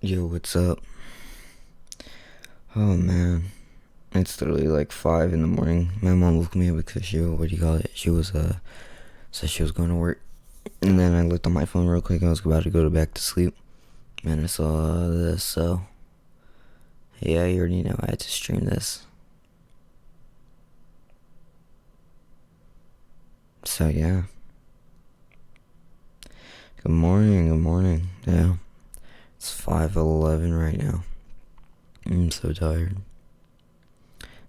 Yo, what's up? Oh man, it's literally like 5 in the morning. My mom woke me up because what do you call it? She was said she was going to work, and then I looked on my phone real quick. I was about to go back to sleep, and I saw this. So yeah, you already know I had to stream this. So yeah, good morning, good morning. Yeah, it's 5:11 right now. I'm so tired,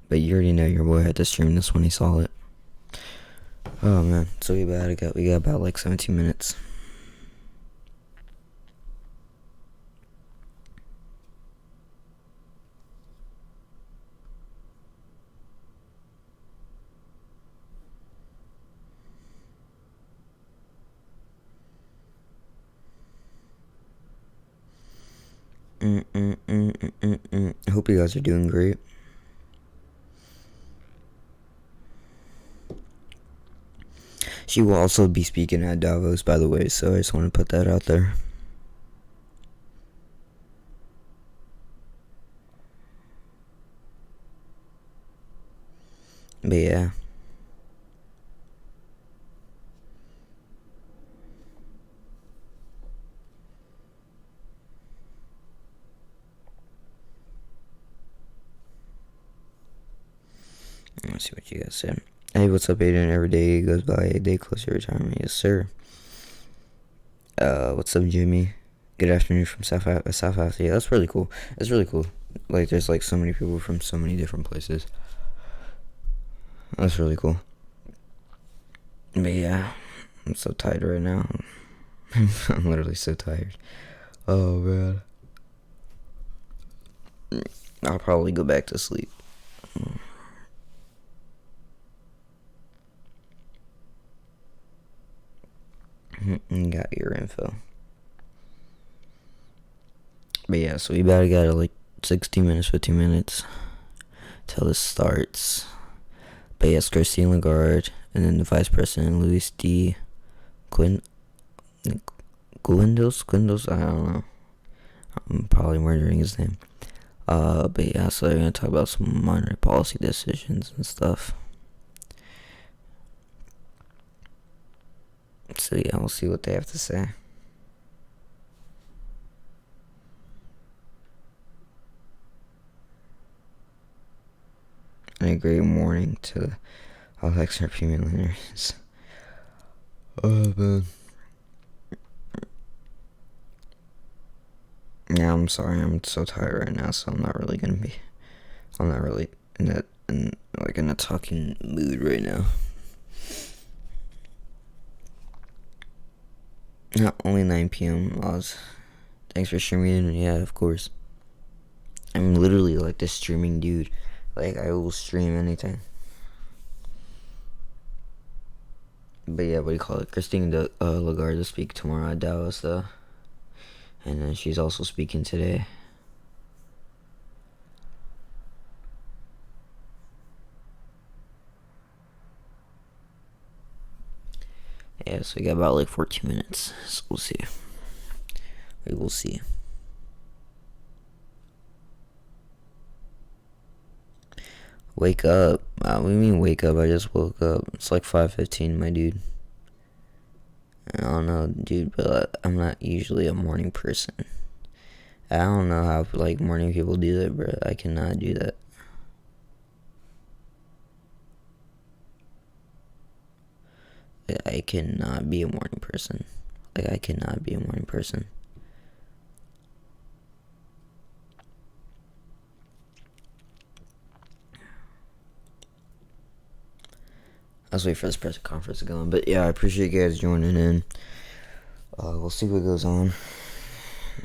but you already know your boy had to stream this when he saw it. Oh man, so we got about like 17 minutes. I hope you guys are doing great. She will also be speaking at Davos, by the way, so I just want to put that out there. But yeah. Let's see what you guys said. Hey, what's up, Aiden? Every day goes by, a day closer to retirement. Yes, sir. What's up, Jimmy? Good afternoon from South Africa. Yeah, that's really cool. It's really cool. Like, there's like so many people from so many different places. That's really cool. But yeah, I'm so tired right now. I'm literally so tired. Oh man. I'll probably go back to sleep. Got your info. But yeah, so we about to get like 60 minutes, 15 minutes till this starts. But yes, Christine Lagarde, and then the Vice President, Louis D. Guindos, I don't know. I'm probably murdering his name. But yeah, so they're gonna talk about some minor policy decisions and stuff. So yeah, we'll see what they have to say. And a great morning to all XRP millionaires. Oh man. Yeah, I'm sorry. I'm so tired right now, so I'm not really in a talking mood right now. Not only 9 p.m. Oz. Thanks for streaming. Yeah, of course. I'm literally like this streaming dude. Like, I will stream anything. But yeah, what do you call it? Christine Lagarde will speak tomorrow at Davos, though. And then she's also speaking today. Yeah, so we got about like 14 minutes. So we'll see. We will see. Wake up. What do you mean wake up? I just woke up. It's like 5:15, my dude. I don't know, dude, but I'm not usually a morning person. I don't know how like morning people do that, bro. I cannot do that. I cannot be a morning person. Like, I cannot be a morning person. Let's wait for this press conference to go on. But yeah, I appreciate you guys joining in. We'll see what goes on.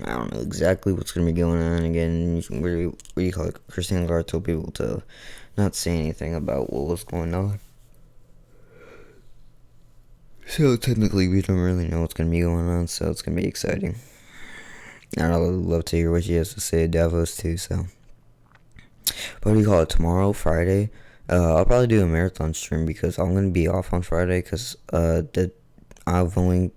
I don't know exactly what's going to be going on. Again, what do you call it? Christine Lagarde told people to not say anything about what was going on. So technically, we don't really know what's going to be going on, so it's going to be exciting. And I'd love to hear what she has to say at Davos, too, so. What do you call it? Tomorrow, Friday? I'll probably do a marathon stream because I'm going to be off on Friday because I've only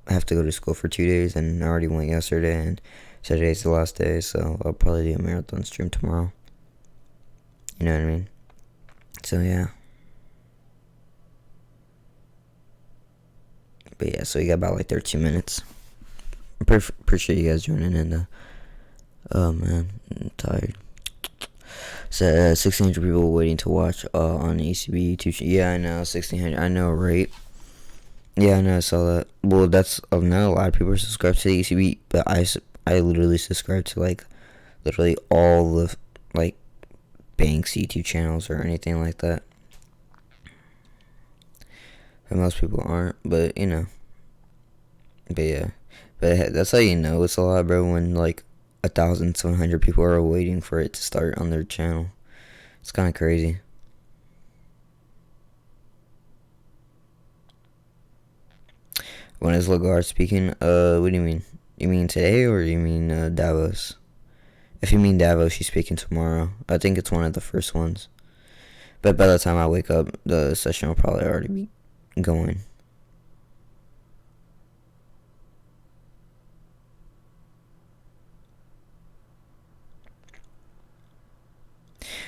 have to go to school for 2 days, and I already went yesterday, and So today's the last day, so I'll probably do a marathon stream tomorrow. You know what I mean? So yeah. But yeah, so we got about like 13 minutes. Appreciate you guys joining in. Oh man, I'm tired. So 1,600 people waiting to watch on ECB YouTube. Yeah, I know, 1,600. I know, right? Yeah, I know. I saw that. Well, that's not a lot of people are subscribed to the ECB, but I literally subscribe to like literally all the like banks YouTube channels or anything like that. And most people aren't, but you know. But yeah, but that's how you know it's a lot, bro. When like 1,700 people are waiting for it to start on their channel. It's kind of crazy. When is Lagarde speaking? What do you mean? You mean today or you mean Davos? If you mean Davos, she's speaking tomorrow. I think it's one of the first ones. But by the time I wake up, the session will probably already be going.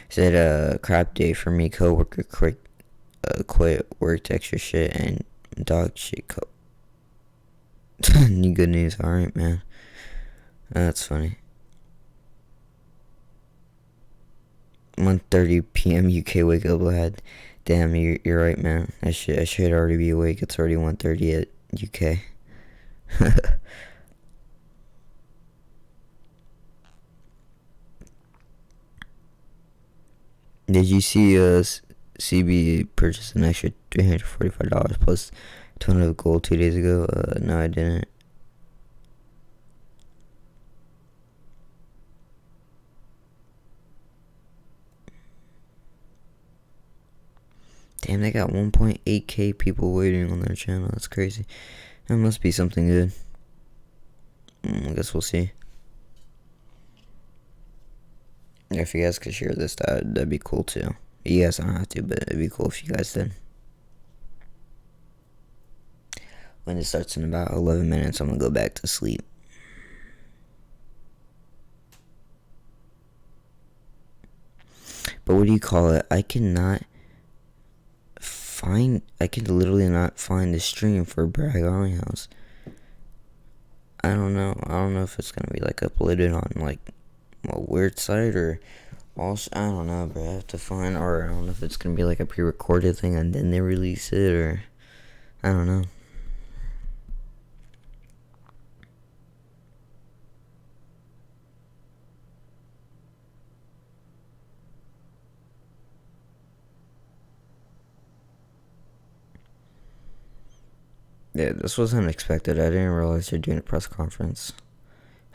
Said crap day for me. Coworker quit, worked extra shit, and dog shit. Any good news? All right, man. That's funny. 1:30 p.m. UK wake up lad. Damn, you're right, man. I should already be awake. It's already 1:30 at UK. Did you see CB purchase an extra $345 plus a ton of gold 2 days ago? No, I didn't. Damn, they got 1.8k people waiting on their channel. That's crazy. That must be something good. I guess we'll see. If you guys could share this, that'd be cool too. You guys don't have to, but it'd be cool if you guys did. When it starts in about 11 minutes, I'm gonna go back to sleep. But what do you call it? I can literally not find the stream for Bragg Army House. I don't know if it's gonna be like uploaded on like a weird site or also, I don't know, but I have to find, or I don't know if it's gonna be like a pre-recorded thing and then they release it, or I don't know. Yeah, this was unexpected. I didn't realize they're doing a press conference.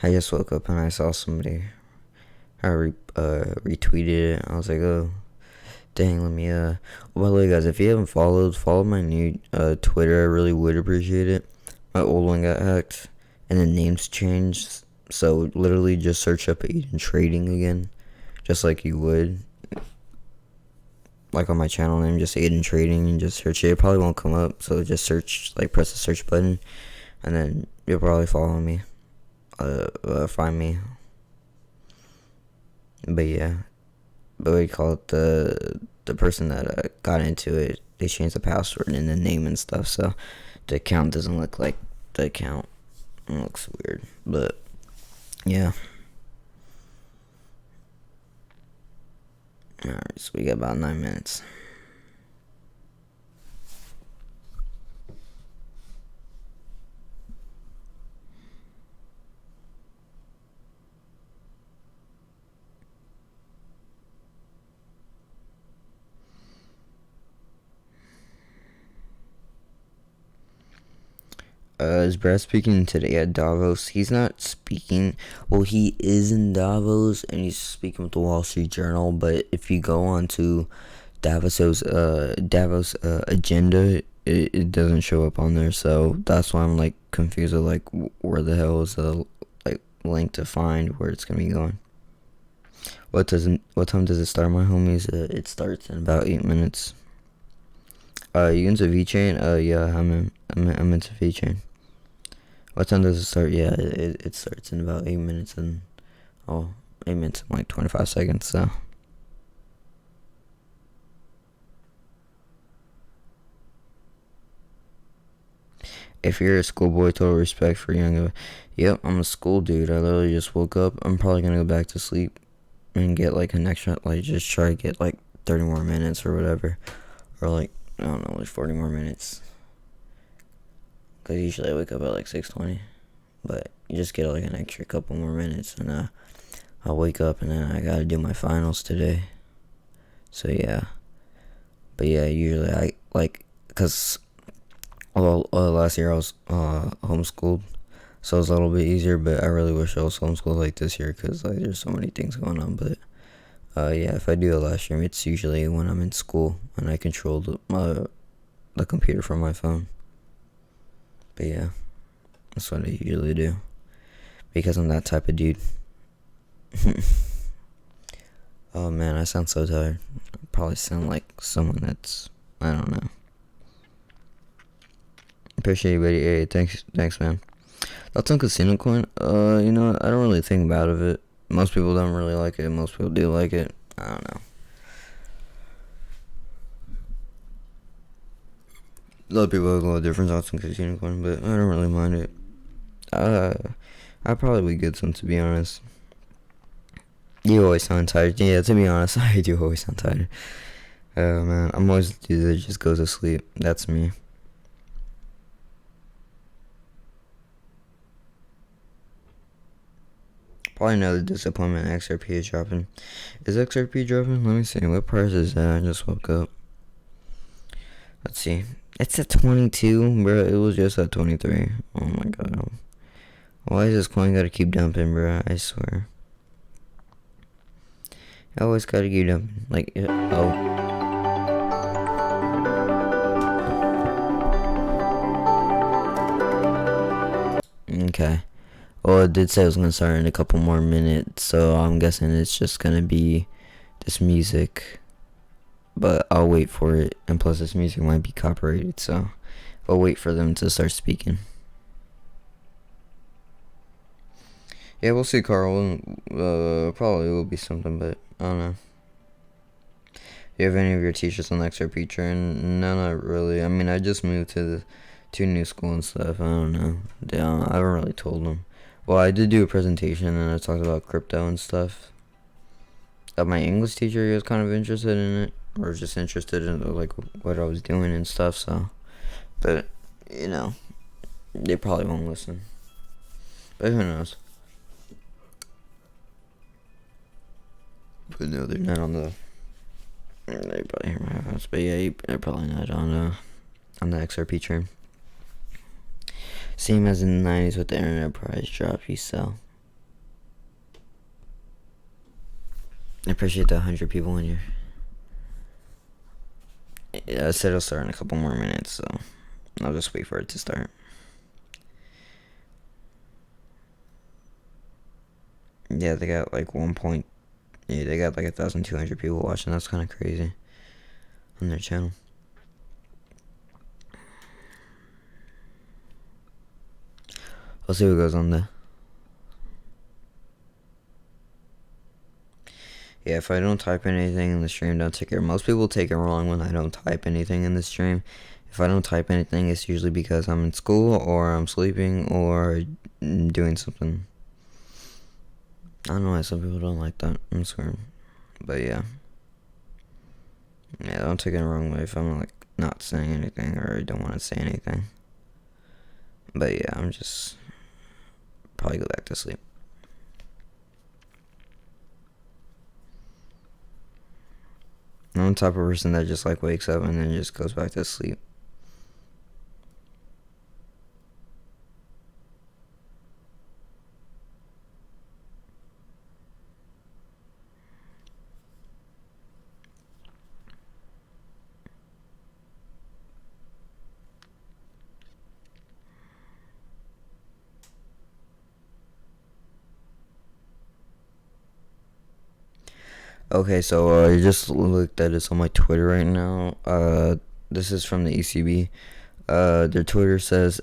I just woke up and I saw somebody. I retweeted it. I was like, oh, dang, let me, by the way, guys, if you haven't follow my new, Twitter. I really would appreciate it. My old one got hacked, and the name's changed, so literally just search up Aiden Trading again, just like you would, like on my channel name, just Aiden Trading, and just search it. It probably won't come up, so just search, like, press the search button, and then you'll probably follow me, find me. But yeah, but we call it the person that got into it. They changed the password and the name and stuff, so the account doesn't look like the account. It looks weird, but yeah. All right, so we got about 9 minutes. Is Brad speaking today at Davos? He's not speaking. Well, he is in Davos, and he's speaking with the Wall Street Journal. But if you go on to Davos agenda, it doesn't show up on there. So that's why I'm like confused. Of, like, where the hell is the like link to find where it's gonna be going? What time does it start, my homies? It starts in about 8 minutes. You into VeChain? Yeah, I'm into VeChain. What time does it start? Yeah, it starts in about 8 minutes and 8 minutes and like 25 seconds. So if you're a schoolboy, total respect for young. Yep, I'm a school dude. I literally just woke up. I'm probably gonna go back to sleep and get like an extra, like just try to get like 30 more minutes or whatever, or like I don't know, like 40 more minutes. Cause usually I wake up at like 6:20, but you just get like an extra couple more minutes, and I'll wake up and then I gotta do my finals today. So yeah, but yeah, usually I like, cause last year I was homeschooled, so it's a little bit easier. But I really wish I was homeschooled like this year, cause like there's so many things going on. But yeah, if I do a live stream, it's usually when I'm in school and I control the computer from my phone. But yeah, that's what I usually do, because I'm that type of dude. Oh man, I sound so tired. I probably sound like someone that's, I don't know. Appreciate you, buddy. Hey, thanks, man. Thoughts on Casino Coin? You know, I don't really think about it. Most people don't really like it. Most people do like it. I don't know. A lot of people have a lot of different thoughts on Casino Coin, but I don't really mind it. I'd probably be good some, to be honest. You always sound tired. Yeah, to be honest, I do always sound tired. Oh man, I'm always the dude that just goes to sleep. That's me. Probably another disappointment. XRP is dropping. Is XRP dropping? Let me see. What price is that? I just woke up. Let's see. It's at 22, bro. It was just at 23. Oh my god. Why is this coin gotta keep dumping, bro? I swear. I always gotta keep dumping. Like, oh. Okay. Well, it did say it was gonna start in a couple more minutes, so I'm guessing it's just gonna be this music. But I'll wait for it, and plus this music might be copyrighted, so I'll wait for them to start speaking. Yeah, we'll see, Carl. Probably will be something, but I don't know. Do you have any of your teachers on the XRP train? No, not really. I mean, I just moved to new school and stuff. I don't know. I haven't really told them. Well, I did do a presentation and I talked about crypto and stuff. My English teacher, he was kind of interested in it, or just interested in like what I was doing and stuff. So, but you know, they probably won't listen. But who knows? But no, they're not on the. They probably hear my house, but yeah, they're probably not on the XRP train. Same as in the 90s with the internet price drop, you sell. I appreciate the 100 people in here. Yeah, I said it'll start in a couple more minutes, so I'll just wait for it to start. Yeah, they got like they got like 1,200 people watching. That's kind of crazy on their channel. I'll see what goes on there. Yeah, if I don't type anything in the stream, don't take it. Most people take it wrong when I don't type anything in the stream. If I don't type anything, it's usually because I'm in school, or I'm sleeping, or doing something. I don't know why some people don't like that. I'm sorry. But yeah. Yeah, don't take it the wrong way if I'm like not saying anything, or I don't want to say anything. But yeah, I'm just probably go back to sleep. I'm the type of person that just like wakes up and then just goes back to sleep. Okay, so I just looked at this on my Twitter right now. This is from the ECB. Their Twitter says,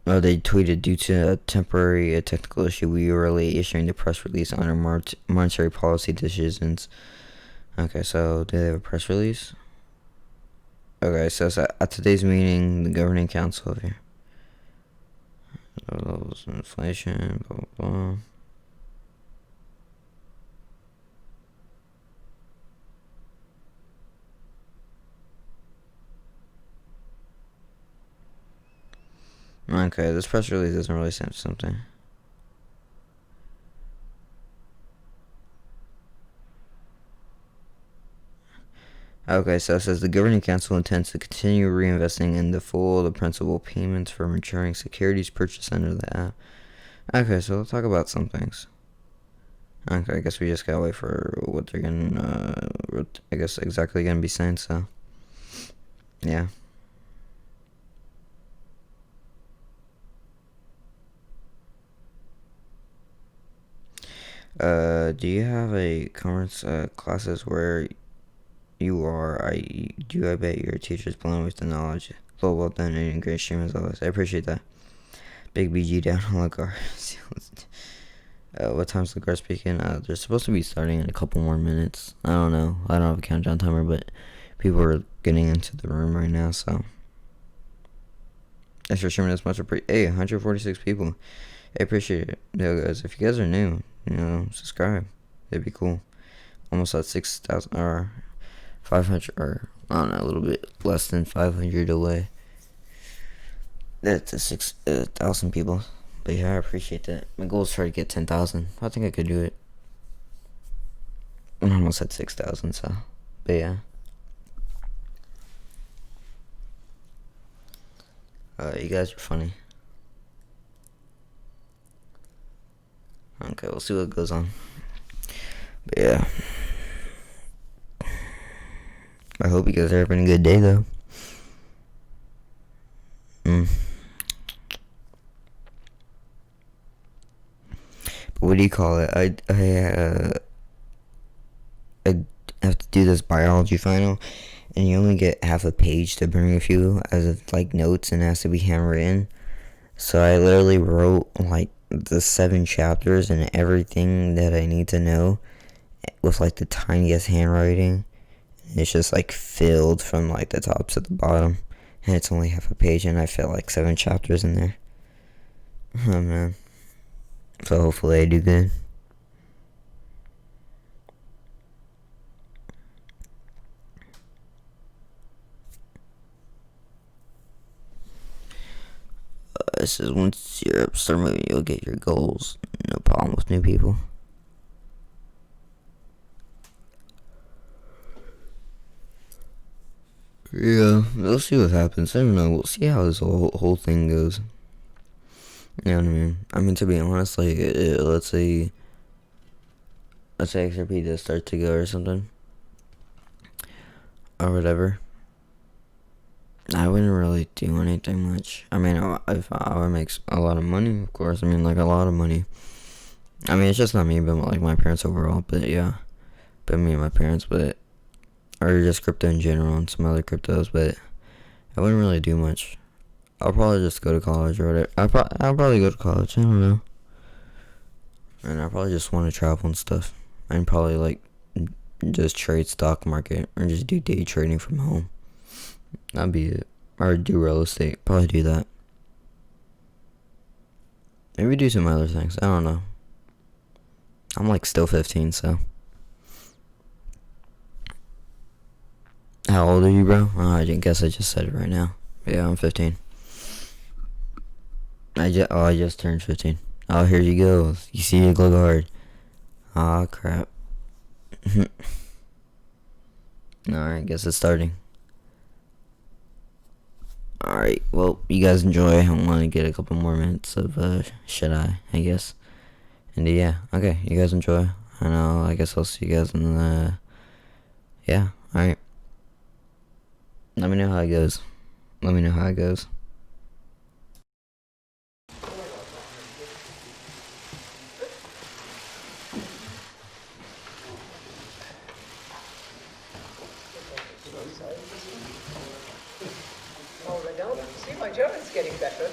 They tweeted, due to a temporary technical issue, we are late issuing the press release on our monetary policy decisions. Okay, so do they have a press release? Okay, so at today's meeting, the governing council here. Levels of inflation, blah, blah, blah. Okay, this press release doesn't really say something. Okay, so it says the governing council intends to continue reinvesting in the full the principal payments for maturing securities purchased under the app. Okay, so let's talk about some things. Okay, I guess we just gotta wait for what they're gonna, I guess exactly gonna be saying. So, yeah. Do you have a conference classes where you are? I bet your teacher's blown with the knowledge. Well done and great stream as always. I appreciate that. Big BG down on Lagarde. What time's Lagarde speaking? They're supposed to be starting in a couple more minutes. I don't know. I don't have a countdown timer, but people are getting into the room right now, so. Thanks for streaming this much. Hey, 146 people. I appreciate it. Yo, guys, if you guys are new, subscribe. It'd be cool. Almost at 6,000 or 500, or I don't know, a little bit less than 500 away. That's 6,000 people. But yeah, I appreciate that. My goal is try to get 10,000. I think I could do it. I'm almost at 6,000, so. But yeah. You guys are funny. Okay, we'll see what goes on. But yeah. I hope you guys are having a good day, though. But what do you call it? I have to do this biology final, and you only get half a page to bring with you as of like notes, and it has to be handwritten. So I literally wrote like the 7 chapters and everything that I need to know with like the tiniest handwriting. It's just like filled from like the top to the bottom, and it's only half a page, and I fit like 7 chapters in there. Oh man. So hopefully I do good. It says once you're up, start moving, you'll get your goals. No problem with new people. Yeah, we'll see what happens. I don't know. We'll see how this whole thing goes. You know what I mean? I mean, to be honest, like, let's say XRP does start to go or something, or whatever. I wouldn't really do anything much. I mean, if I would make a lot of money, of course. I mean, like, a lot of money. I mean, it's just not me, but, like, my parents overall. But, yeah. But me and my parents, but... Or just crypto in general and some other cryptos, but... I wouldn't really do much. I'll probably just go to college or whatever. I'll probably go to college. I don't know. And I probably just want to travel and stuff. And probably, like, just trade stock market. Or just do day trading from home. That'd be it. Or do real estate. Probably do that. Maybe do some other things. I don't know. I'm like still 15, so. How old are you, bro? Oh, I guess I just said it right now. Yeah, I'm 15. I just turned 15. Oh, here you go. You see it, glow hard. Aw, crap. Alright, guess it's starting. Alright, well, you guys enjoy. I want to get a couple more minutes of shut-eye, I guess. And yeah, okay, you guys enjoy. I guess I'll see you guys in the... Yeah, alright. Let me know how it goes. Let me know how it goes. Oh, I don't see my German's getting better.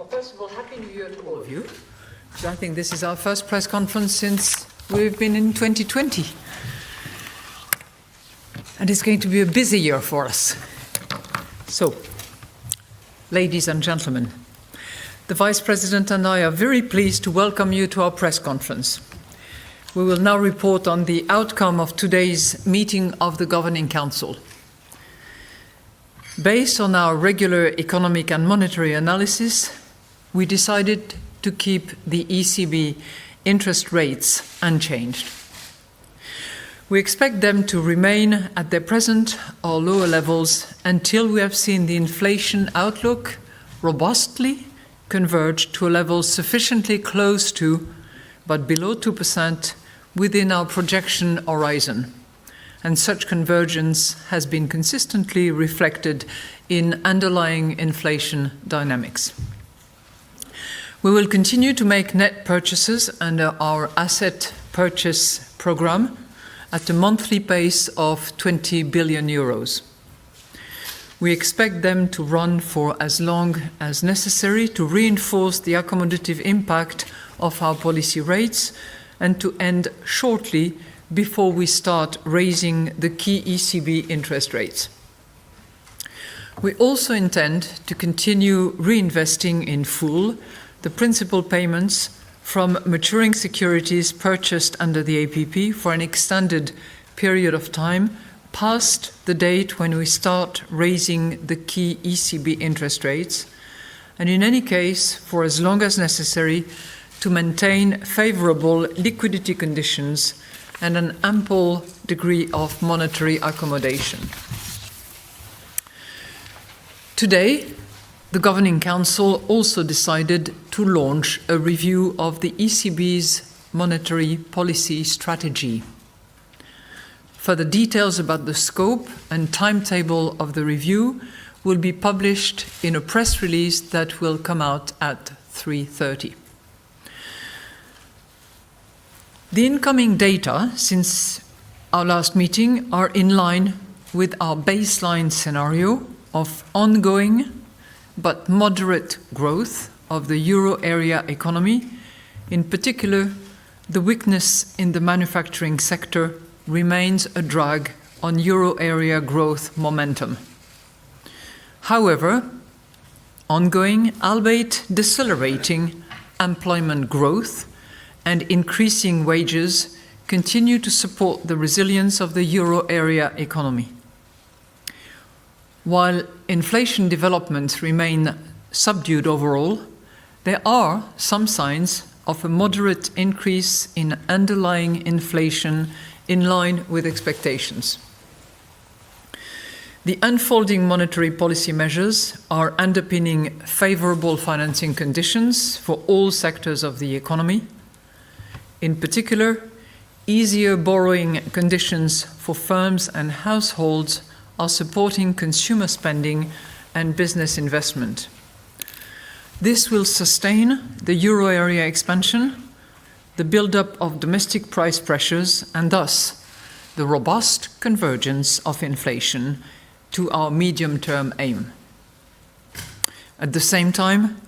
Well, first of all, Happy New Year to all of you. So I think this is our first press conference since we've been in 2020. And it's going to be a busy year for us. So, ladies and gentlemen, the Vice President and I are very pleased to welcome you to our press conference. We will now report on the outcome of today's meeting of the Governing Council. Based on our regular economic and monetary analysis, we decided to keep the ECB interest rates unchanged. We expect them to remain at their present or lower levels until we have seen the inflation outlook robustly converge to a level sufficiently close to, but below 2% within our projection horizon. And such convergence has been consistently reflected in underlying inflation dynamics. We will continue to make net purchases under our asset purchase program at a monthly pace of 20 billion euros. We expect them to run for as long as necessary to reinforce the accommodative impact of our policy rates and to end shortly before we start raising the key ECB interest rates. We also intend to continue reinvesting in full the principal payments from maturing securities purchased under the APP for an extended period of time past the date when we start raising the key ECB interest rates, and in any case for as long as necessary to maintain favorable liquidity conditions and an ample degree of monetary accommodation. Today, the Governing Council also decided to launch a review of the ECB's monetary policy strategy. Further details about the scope and timetable of the review will be published in a press release that will come out at 3:30. The incoming data since our last meeting are in line with our baseline scenario of ongoing but moderate growth of the euro area economy. In particular, the weakness in the manufacturing sector remains a drag on euro area growth momentum. However, ongoing, albeit decelerating, employment growth and increasing wages continue to support the resilience of the euro area economy. While inflation developments remain subdued overall, there are some signs of a moderate increase in underlying inflation in line with expectations. The unfolding monetary policy measures are underpinning favorable financing conditions for all sectors of the economy. In particular, easier borrowing conditions for firms and households are supporting consumer spending and business investment. This will sustain the euro area expansion, the build-up of domestic price pressures, and thus the robust convergence of inflation to our medium-term aim. At the same time,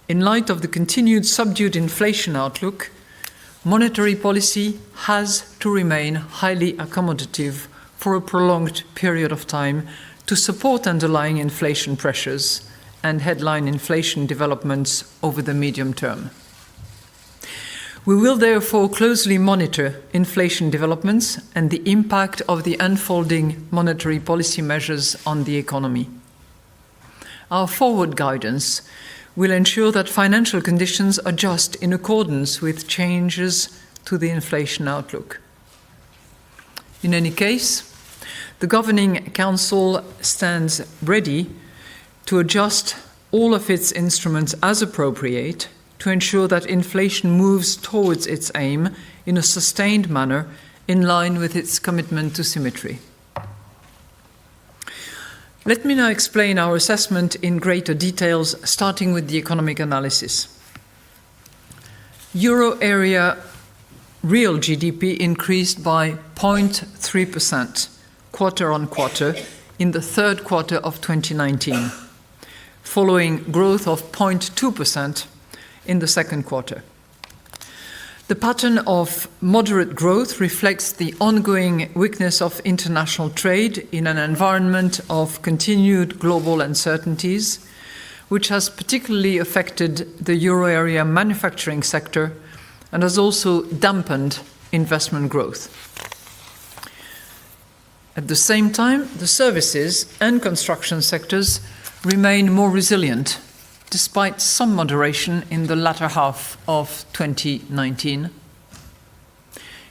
in light of the continued subdued inflation outlook, monetary policy has to remain highly accommodative for a prolonged period of time to support underlying inflation pressures and headline inflation developments over the medium term. We will therefore closely monitor inflation developments and the impact of the unfolding monetary policy measures on the economy. Our forward guidance will ensure that financial conditions adjust in accordance with changes to the inflation outlook. In any case, the Governing Council stands ready to adjust all of its instruments as appropriate to ensure that inflation moves towards its aim in a sustained manner in line with its commitment to symmetry. Let me now explain our assessment in greater details, starting with the economic analysis. Euro area real GDP increased by 0.3% quarter on quarter in the third quarter of 2019, following growth of 0.2% in the second quarter. The pattern of moderate growth reflects the ongoing weakness of international trade in an environment of continued global uncertainties, which has particularly affected the euro area manufacturing sector and has also dampened investment growth. At the same time, the services and construction sectors remain more resilient, despite some moderation in the latter half of 2019.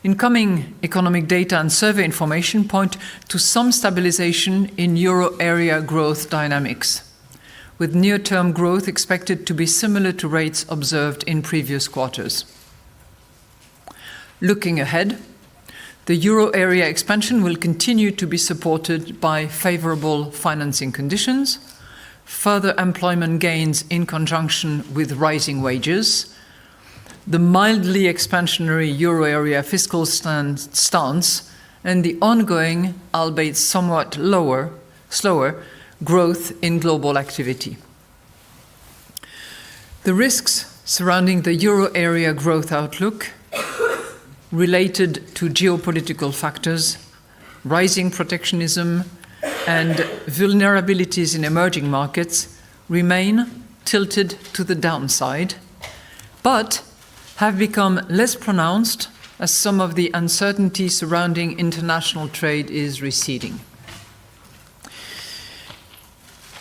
Incoming economic data and survey information point to some stabilization in euro area growth dynamics, with near-term growth expected to be similar to rates observed in previous quarters. Looking ahead, the euro area expansion will continue to be supported by favorable financing conditions, further employment gains in conjunction with rising wages, the mildly expansionary euro area fiscal stance, and the ongoing, albeit somewhat slower, growth in global activity. The risks surrounding the euro area growth outlook related to geopolitical factors, rising protectionism, and vulnerabilities in emerging markets remain tilted to the downside, but have become less pronounced as some of the uncertainty surrounding international trade is receding.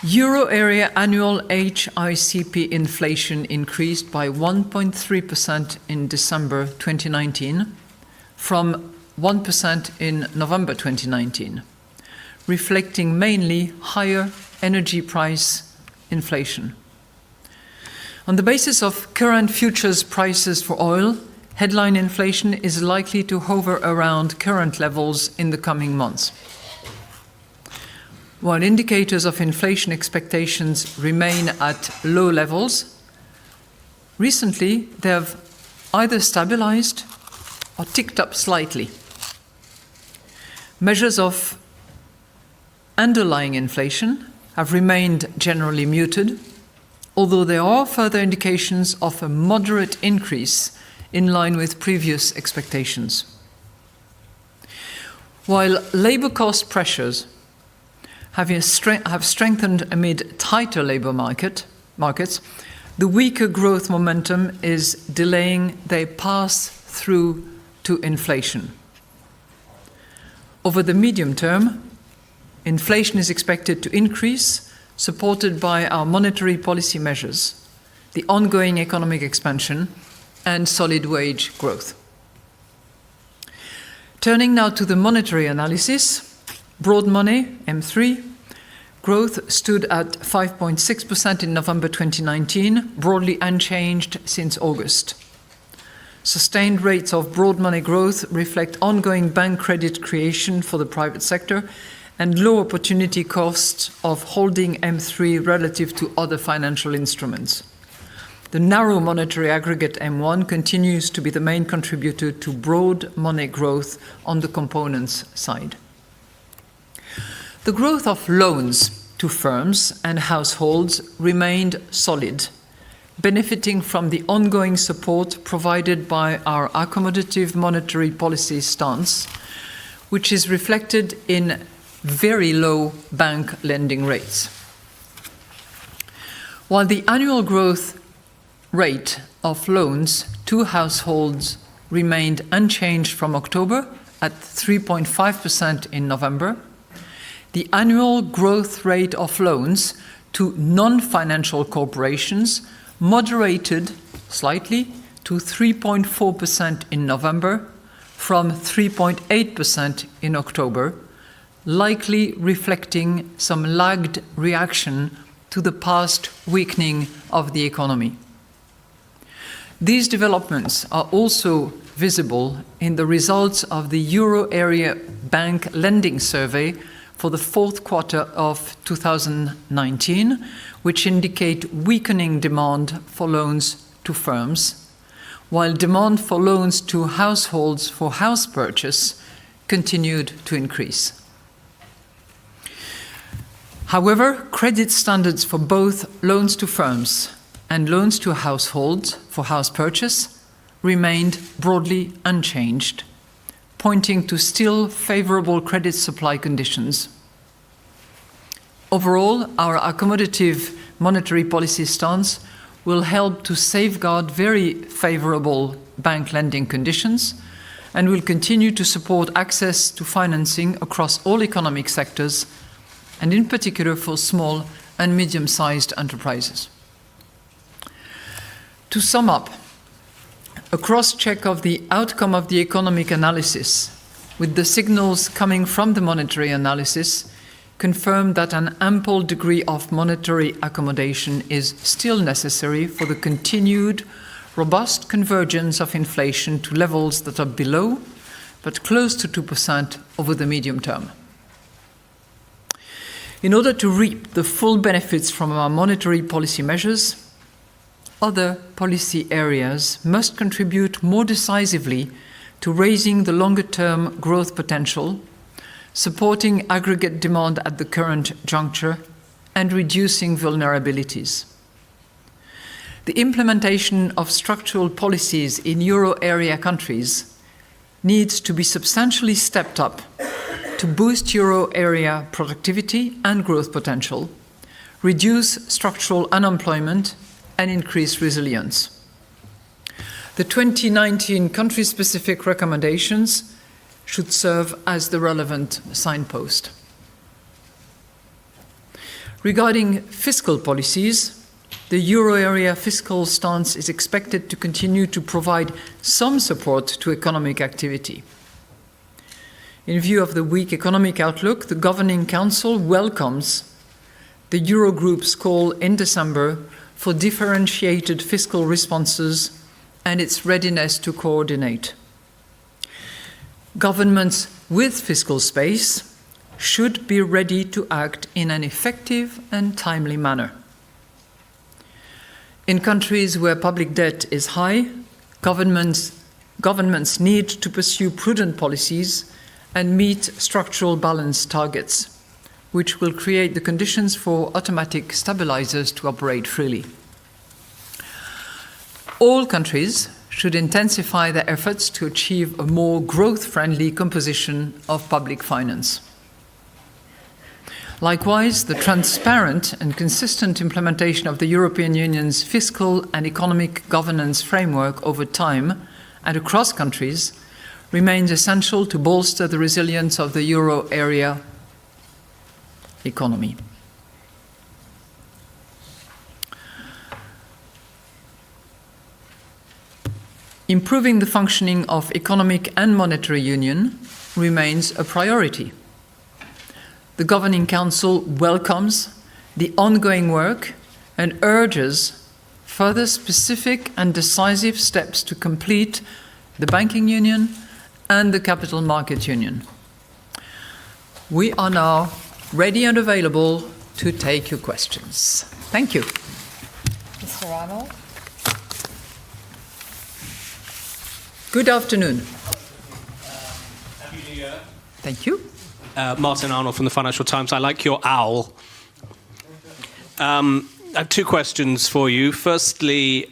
Euro area annual HICP inflation increased by 1.3% in December 2019 from 1% in November 2019, reflecting mainly higher energy price inflation. On the basis of current futures prices for oil, headline inflation is likely to hover around current levels in the coming months. While indicators of inflation expectations remain at low levels, recently they have either stabilized or ticked up slightly. Measures of underlying inflation have remained generally muted, although there are further indications of a moderate increase in line with previous expectations. While labor cost pressures have strengthened amid tighter labor markets, the weaker growth momentum is delaying their pass through to inflation. Over the medium term, inflation is expected to increase, supported by our monetary policy measures, the ongoing economic expansion, and solid wage growth. Turning now to the monetary analysis, broad money, M3, growth stood at 5.6% in November 2019, broadly unchanged since August. Sustained rates of broad money growth reflect ongoing bank credit creation for the private sector and low opportunity costs of holding M3 relative to other financial instruments. The narrow monetary aggregate M1 continues to be the main contributor to broad money growth on the components side. The growth of loans to firms and households remained solid, benefiting from the ongoing support provided by our accommodative monetary policy stance, which is reflected in very low bank lending rates. While the annual growth rate of loans to households remained unchanged from October at 3.5% in November, the annual growth rate of loans to non-financial corporations moderated slightly to 3.4% in November from 3.8% in October, likely reflecting some lagged reaction to the past weakening of the economy. These developments are also visible in the results of the Euro area bank lending survey for the fourth quarter of 2019, which indicate weakening demand for loans to firms, while demand for loans to households for house purchase continued to increase. However, credit standards for both loans to firms and loans to households for house purchase remained broadly unchanged, pointing to still favorable credit supply conditions. Overall, our accommodative monetary policy stance will help to safeguard very favorable bank lending conditions and will continue to support access to financing across all economic sectors, and in particular for small and medium-sized enterprises. To sum up, a cross-check of the outcome of the economic analysis with the signals coming from the monetary analysis confirm that an ample degree of monetary accommodation is still necessary for the continued robust convergence of inflation to levels that are below but close to 2% over the medium term. In order to reap the full benefits from our monetary policy measures, other policy areas must contribute more decisively to raising the longer-term growth potential, supporting aggregate demand at the current juncture, and reducing vulnerabilities. The implementation of structural policies in euro area countries needs to be substantially stepped up to boost euro area productivity and growth potential, reduce structural unemployment, and increase resilience. The 2019 country-specific recommendations should serve as the relevant signpost. Regarding fiscal policies, the euro area fiscal stance is expected to continue to provide some support to economic activity. In view of the weak economic outlook, the Governing Council welcomes the Eurogroup's call in December for differentiated fiscal responses and its readiness to coordinate. Governments with fiscal space should be ready to act in an effective and timely manner. In countries where public debt is high, governments need to pursue prudent policies and meet structural balance targets, which will create the conditions for automatic stabilizers to operate freely. All countries should intensify their efforts to achieve a more growth-friendly composition of public finance. Likewise, the transparent and consistent implementation of the European Union's fiscal and economic governance framework over time and across countries remains essential to bolster the resilience of the euro area economy. Improving the functioning of economic and monetary union remains a priority. The Governing Council welcomes the ongoing work and urges further specific and decisive steps to complete the banking union and the capital market union. We are now ready and available to take your questions. Thank you. Mr. Arnold. Good afternoon. Happy New Year. Thank you. Martin Arnold from the Financial Times. I like your owl. I have two questions for you. Firstly,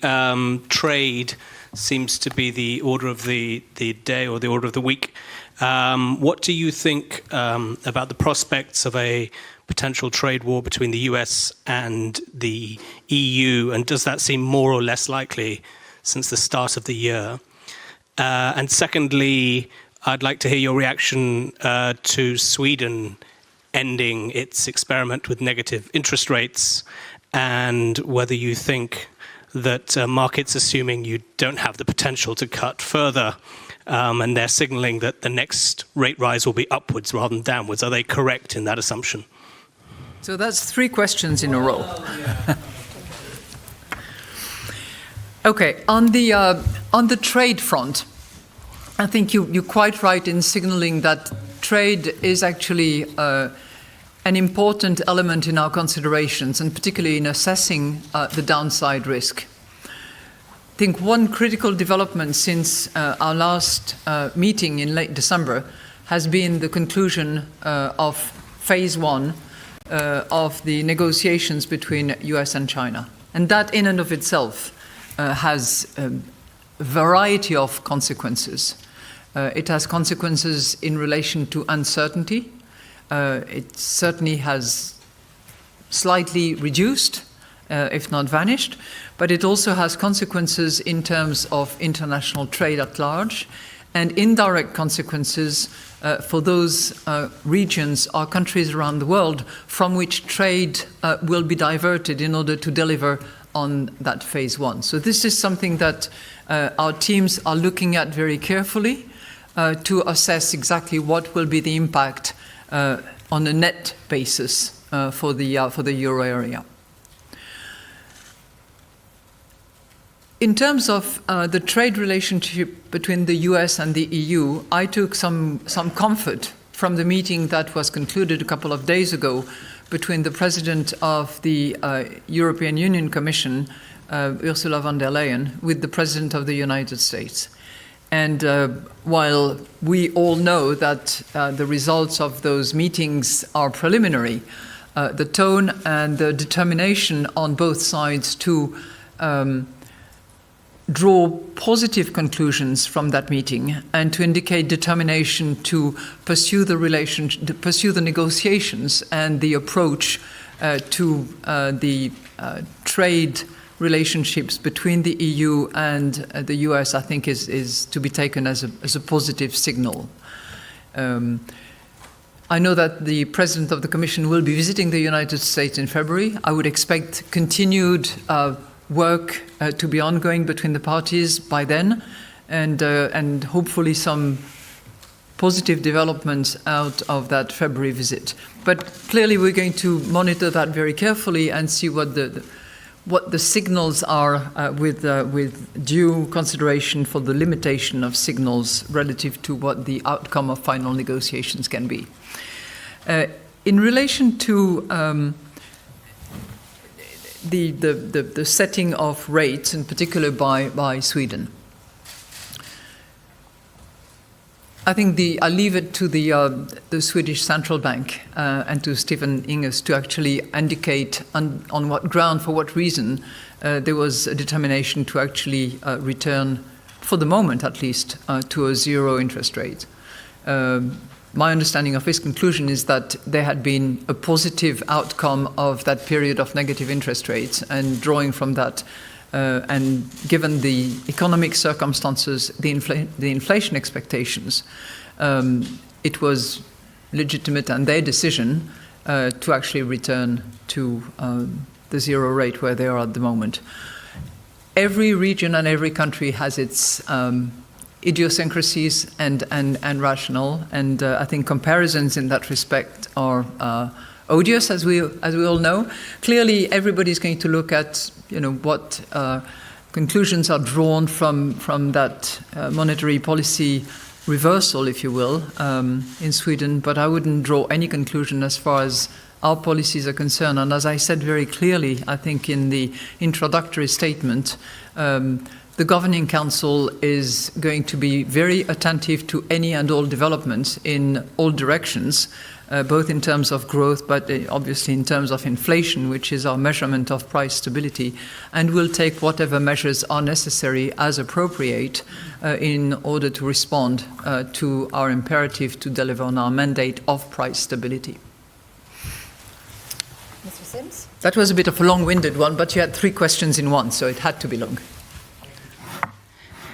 trade seems to be the order of the day or the order of the week. What do you think about the prospects of a potential trade war between the US and the EU, and does that seem more or less likely since the start of the year? And secondly, I'd like to hear your reaction to Sweden ending its experiment with negative interest rates, and whether you think that markets assuming you don't have the potential to cut further, and they're signaling that the next rate rise will be upwards rather than downwards. Are they correct in that assumption? So that's 3 questions in a row. Okay, on the trade front, I think you're quite right in signaling that trade is actually an important element in our considerations, and particularly in assessing the downside risk. I think one critical development since our last meeting in late December has been the conclusion of phase 1 of the negotiations between US and China. And that in and of itself has a variety of consequences. It has consequences in relation to uncertainty. It certainly has slightly reduced, if not vanished, but it also has consequences in terms of international trade at large, and indirect consequences for those regions or countries around the world from which trade will be diverted in order to deliver on that phase 1. So this is something that our teams are looking at very carefully to assess exactly what will be the impact on a net basis for the euro area. In terms of the trade relationship between the US and the EU, I took some comfort from the meeting that was concluded a couple of days ago between the President of the European Union Commission, Ursula von der Leyen, with the President of the United States. And while we all know that the results of those meetings are preliminary, the tone and the determination on both sides to draw positive conclusions from that meeting and to indicate determination to pursue the negotiations and the approach to the trade relationships between the EU and the US, I think is to be taken as a positive signal. I know that the President of the Commission will be visiting the United States in February. I would expect continued work to be ongoing between the parties by then, and hopefully some positive developments out of that February visit. But clearly we're going to monitor that very carefully and see what the signals are with due consideration for the limitation of signals relative to what the outcome of final negotiations can be. In relation to the setting of rates, in particular by Sweden, I think I'll leave it to the Swedish Central Bank and to Stephen Ingves to actually indicate on what ground, for what reason, there was a determination to actually return, for the moment at least, to a zero interest rate. My understanding of his conclusion is that there had been a positive outcome of that period of negative interest rates, and drawing from that, and given the economic circumstances, the inflation expectations, it was legitimate and their decision to actually return to the zero rate where they are at the moment. Every region and every country has its idiosyncrasies and rational, and I think comparisons in that respect are odious, as we all know. Clearly, everybody's going to look at what conclusions are drawn from that monetary policy reversal, if you will, in Sweden. But I wouldn't draw any conclusion as far as our policies are concerned. And as I said very clearly, I think in the introductory statement, the Governing Council is going to be very attentive to any and all developments in all directions, both in terms of growth, but obviously in terms of inflation, which is our measurement of price stability, and will take whatever measures are necessary as appropriate in order to respond to our imperative to deliver on our mandate of price stability. Mr. Sims? That was a bit of a long-winded one, but you had 3 questions in one, so it had to be long.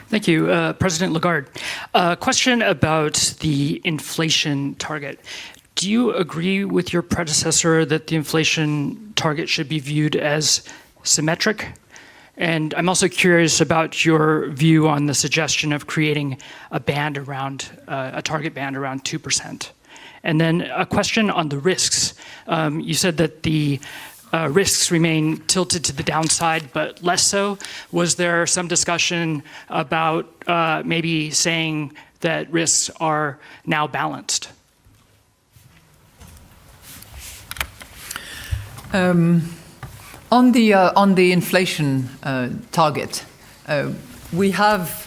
Thank you, President Lagarde. Question about the inflation target. Do you agree with your predecessor that the inflation target should be viewed as symmetric? And I'm also curious about your view on the suggestion of creating a band around, a target band around 2%. And then a question on the risks. You said that the risks remain tilted to the downside, but less so. Was there some discussion about maybe saying that risks are now balanced? On the inflation target, we have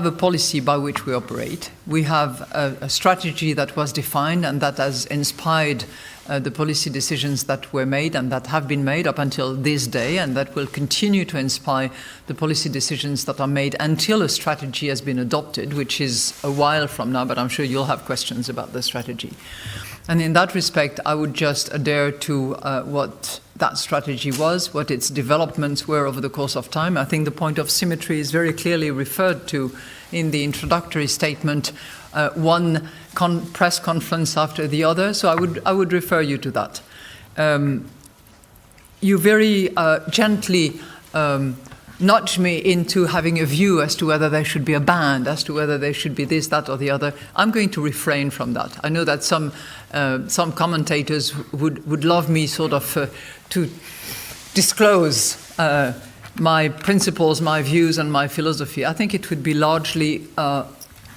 a policy by which we operate. We have a strategy that was defined and that has inspired the policy decisions that were made and that have been made up until this day, and that will continue to inspire the policy decisions that are made until a strategy has been adopted, which is a while from now, but I'm sure you'll have questions about the strategy. And in that respect, I would just adhere to what that strategy was, what its developments were over the course of time. I think the point of symmetry is very clearly referred to in the introductory statement, one press conference after the other. So I would refer you to that. You very gently nudge me into having a view as to whether there should be a band, as to whether there should be this, that, or the other. I'm going to refrain from that. I know that some commentators would love me sort of to disclose my principles, my views, and my philosophy. I think it would be largely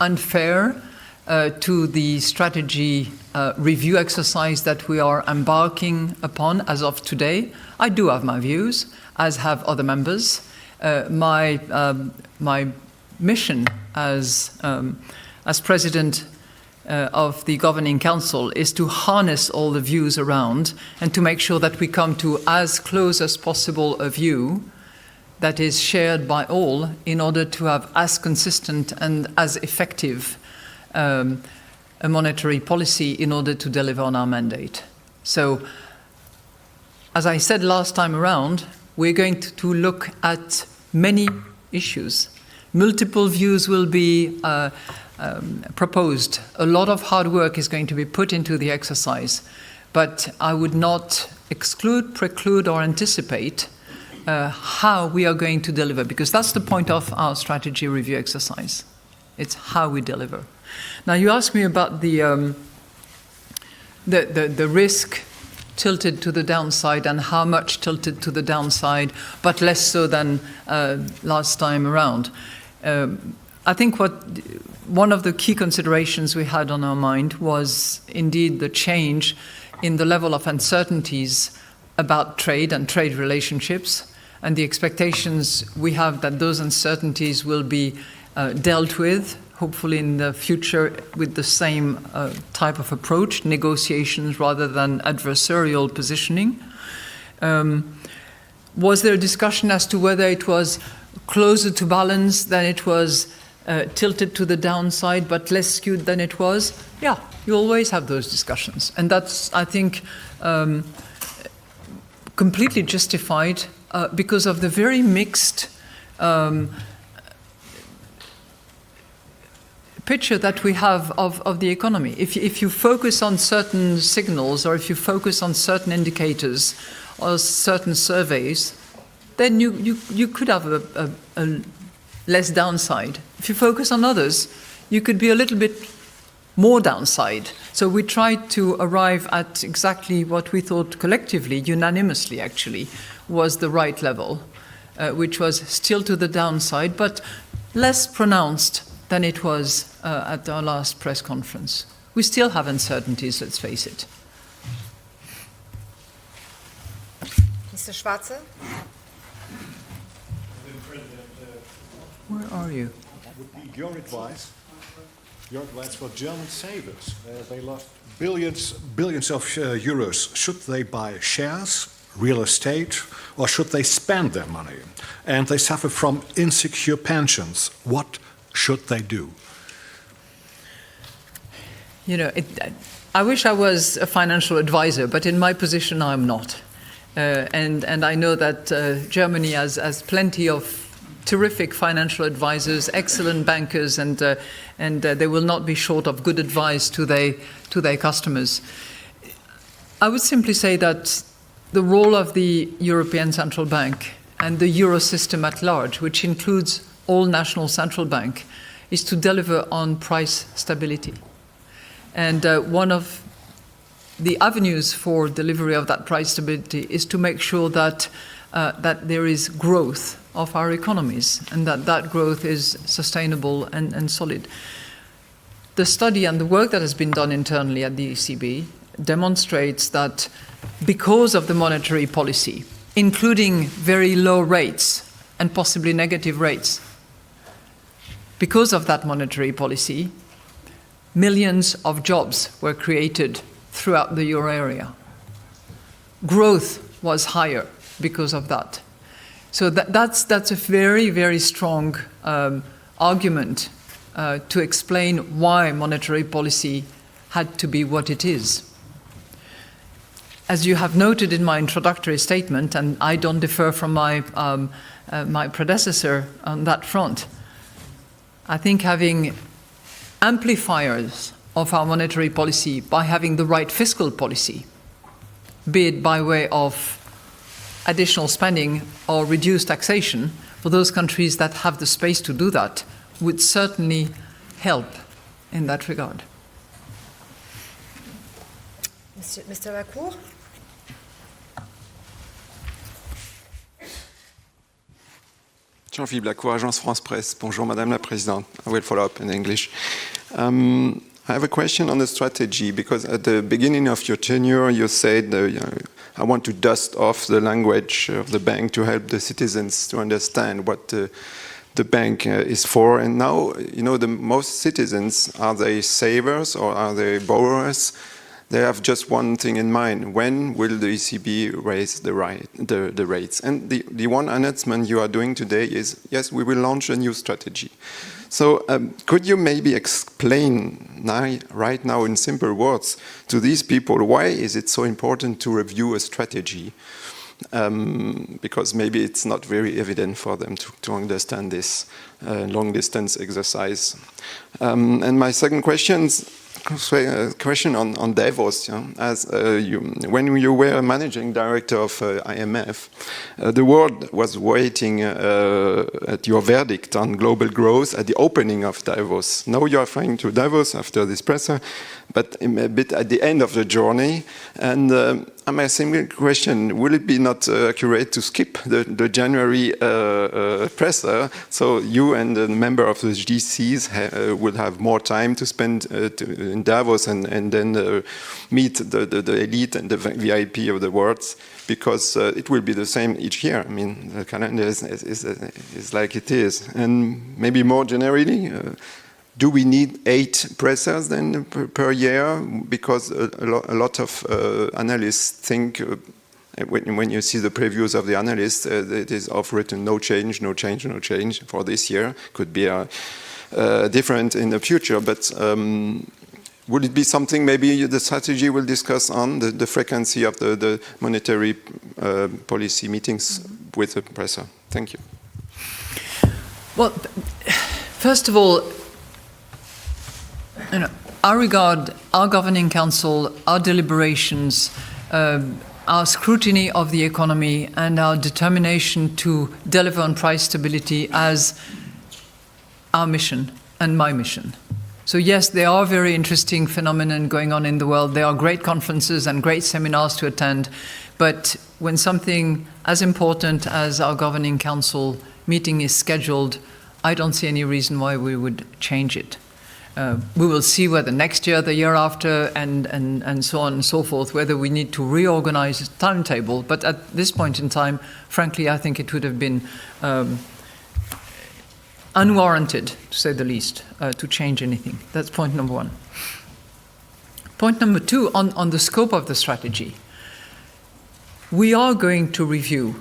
unfair to the strategy review exercise that we are embarking upon as of today. I do have my views, as have other members. My mission as president of the Governing Council is to harness all the views around and to make sure that we come to as close as possible a view that is shared by all in order to have as consistent and as effective a monetary policy in order to deliver on our mandate. So, as I said last time around, we're going to look at many issues. Multiple views will be proposed. A lot of hard work is going to be put into the exercise, but I would not exclude, preclude, or anticipate how we are going to deliver, because that's the point of our strategy review exercise. It's how we deliver. Now, you asked me about the risk tilted to the downside and how much tilted to the downside, but less so than last time around. I think one of the key considerations we had on our mind was indeed the change in the level of uncertainties about trade and trade relationships, and the expectations we have that those uncertainties will be dealt with, hopefully in the future, with the same type of approach, negotiations rather than adversarial positioning. Was there a discussion as to whether it was closer to balance than it was tilted to the downside but less skewed than it was? Yeah, you always have those discussions. And that's, I think, completely justified because of the very mixed picture that we have of the economy. If you focus on certain signals or if you focus on certain indicators or certain surveys, then you could have a less downside. If you focus on others, you could be a little bit more downside. So we tried to arrive at exactly what we thought collectively, unanimously actually, was the right level, which was still to the downside, but less pronounced than it was at our last press conference. We still have uncertainties, let's face it. Mr. Schwarze? Where are you? Would be your advice for German savers. They lost billions of euros. Should they buy shares, real estate, or should they spend their money? And they suffer from insecure pensions. What should they do? You know, I wish I was a financial advisor, but in my position I'm not. And I know that Germany has plenty of terrific financial advisors, excellent bankers, and they will not be short of good advice to their customers. I would simply say that the role of the European Central Bank and the Euro system at large, which includes all national central banks, is to deliver on price stability. And one of the avenues for delivery of that price stability is to make sure that there is growth of our economies and that growth is sustainable and solid. The study and the work that has been done internally at the ECB demonstrates that because of the monetary policy, including very low rates and possibly negative rates, because of that monetary policy, millions of jobs were created throughout the euro area. Growth was higher because of that. So that's a very, very strong argument to explain why monetary policy had to be what it is. As you have noted in my introductory statement, and I don't differ from my predecessor on that front, I think having amplifiers of our monetary policy by having the right fiscal policy, be it by way of additional spending or reduced taxation, for those countries that have the space to do that, would certainly help in that regard. Mr. Lacour? Jean-Philippe Lacour, Agence France Presse. Bonjour, Madame la Présidente. I will follow up in English. I have a question on the strategy, because at the beginning of your tenure, you said, I want to dust off the language of the bank to help the citizens to understand what the bank is for. And now, the most citizens, are they savers or are they borrowers? They have just one thing in mind: when will the ECB raise the rates? And the one announcement you are doing today is, yes, we will launch a new strategy. So could you maybe explain right now in simple words to these people, why is it so important to review a strategy? Because maybe it's not very evident for them to understand this long-distance exercise. And my second question on Davos. As when you were managing director of IMF, the world was waiting at your verdict on global growth at the opening of Davos. Now you are flying to Davos after this presser, but a bit at the end of the journey. And my single question: will it be not accurate to skip the January presser, so you and the member of the GCs will have more time to spend in Davos and then meet the elite and the VIP of the world, because it will be the same each year. I mean, the calendar is like it is. And maybe more generally, do we need 8 pressers then per year? Because a lot of analysts think, when you see the previews of the analysts, it is offered no change for this year. Could be different in the future, but would it be something maybe the strategy will discuss on the frequency of the monetary policy meetings with the presser? Thank you. Well, first of all, I regard our governing council, our deliberations, our scrutiny of the economy, and our determination to deliver on price stability as our mission and my mission. So yes, there are very interesting phenomena going on in the world. There are great conferences and great seminars to attend. But when something as important as our governing council meeting is scheduled, I don't see any reason why we would change it. We will see whether next year, the year after, and so on and so forth, whether we need to reorganize the timetable. But at this point in time, frankly, I think it would have been unwarranted, to say the least, to change anything. That's point number one. Point number two, on the scope of the strategy. We are going to review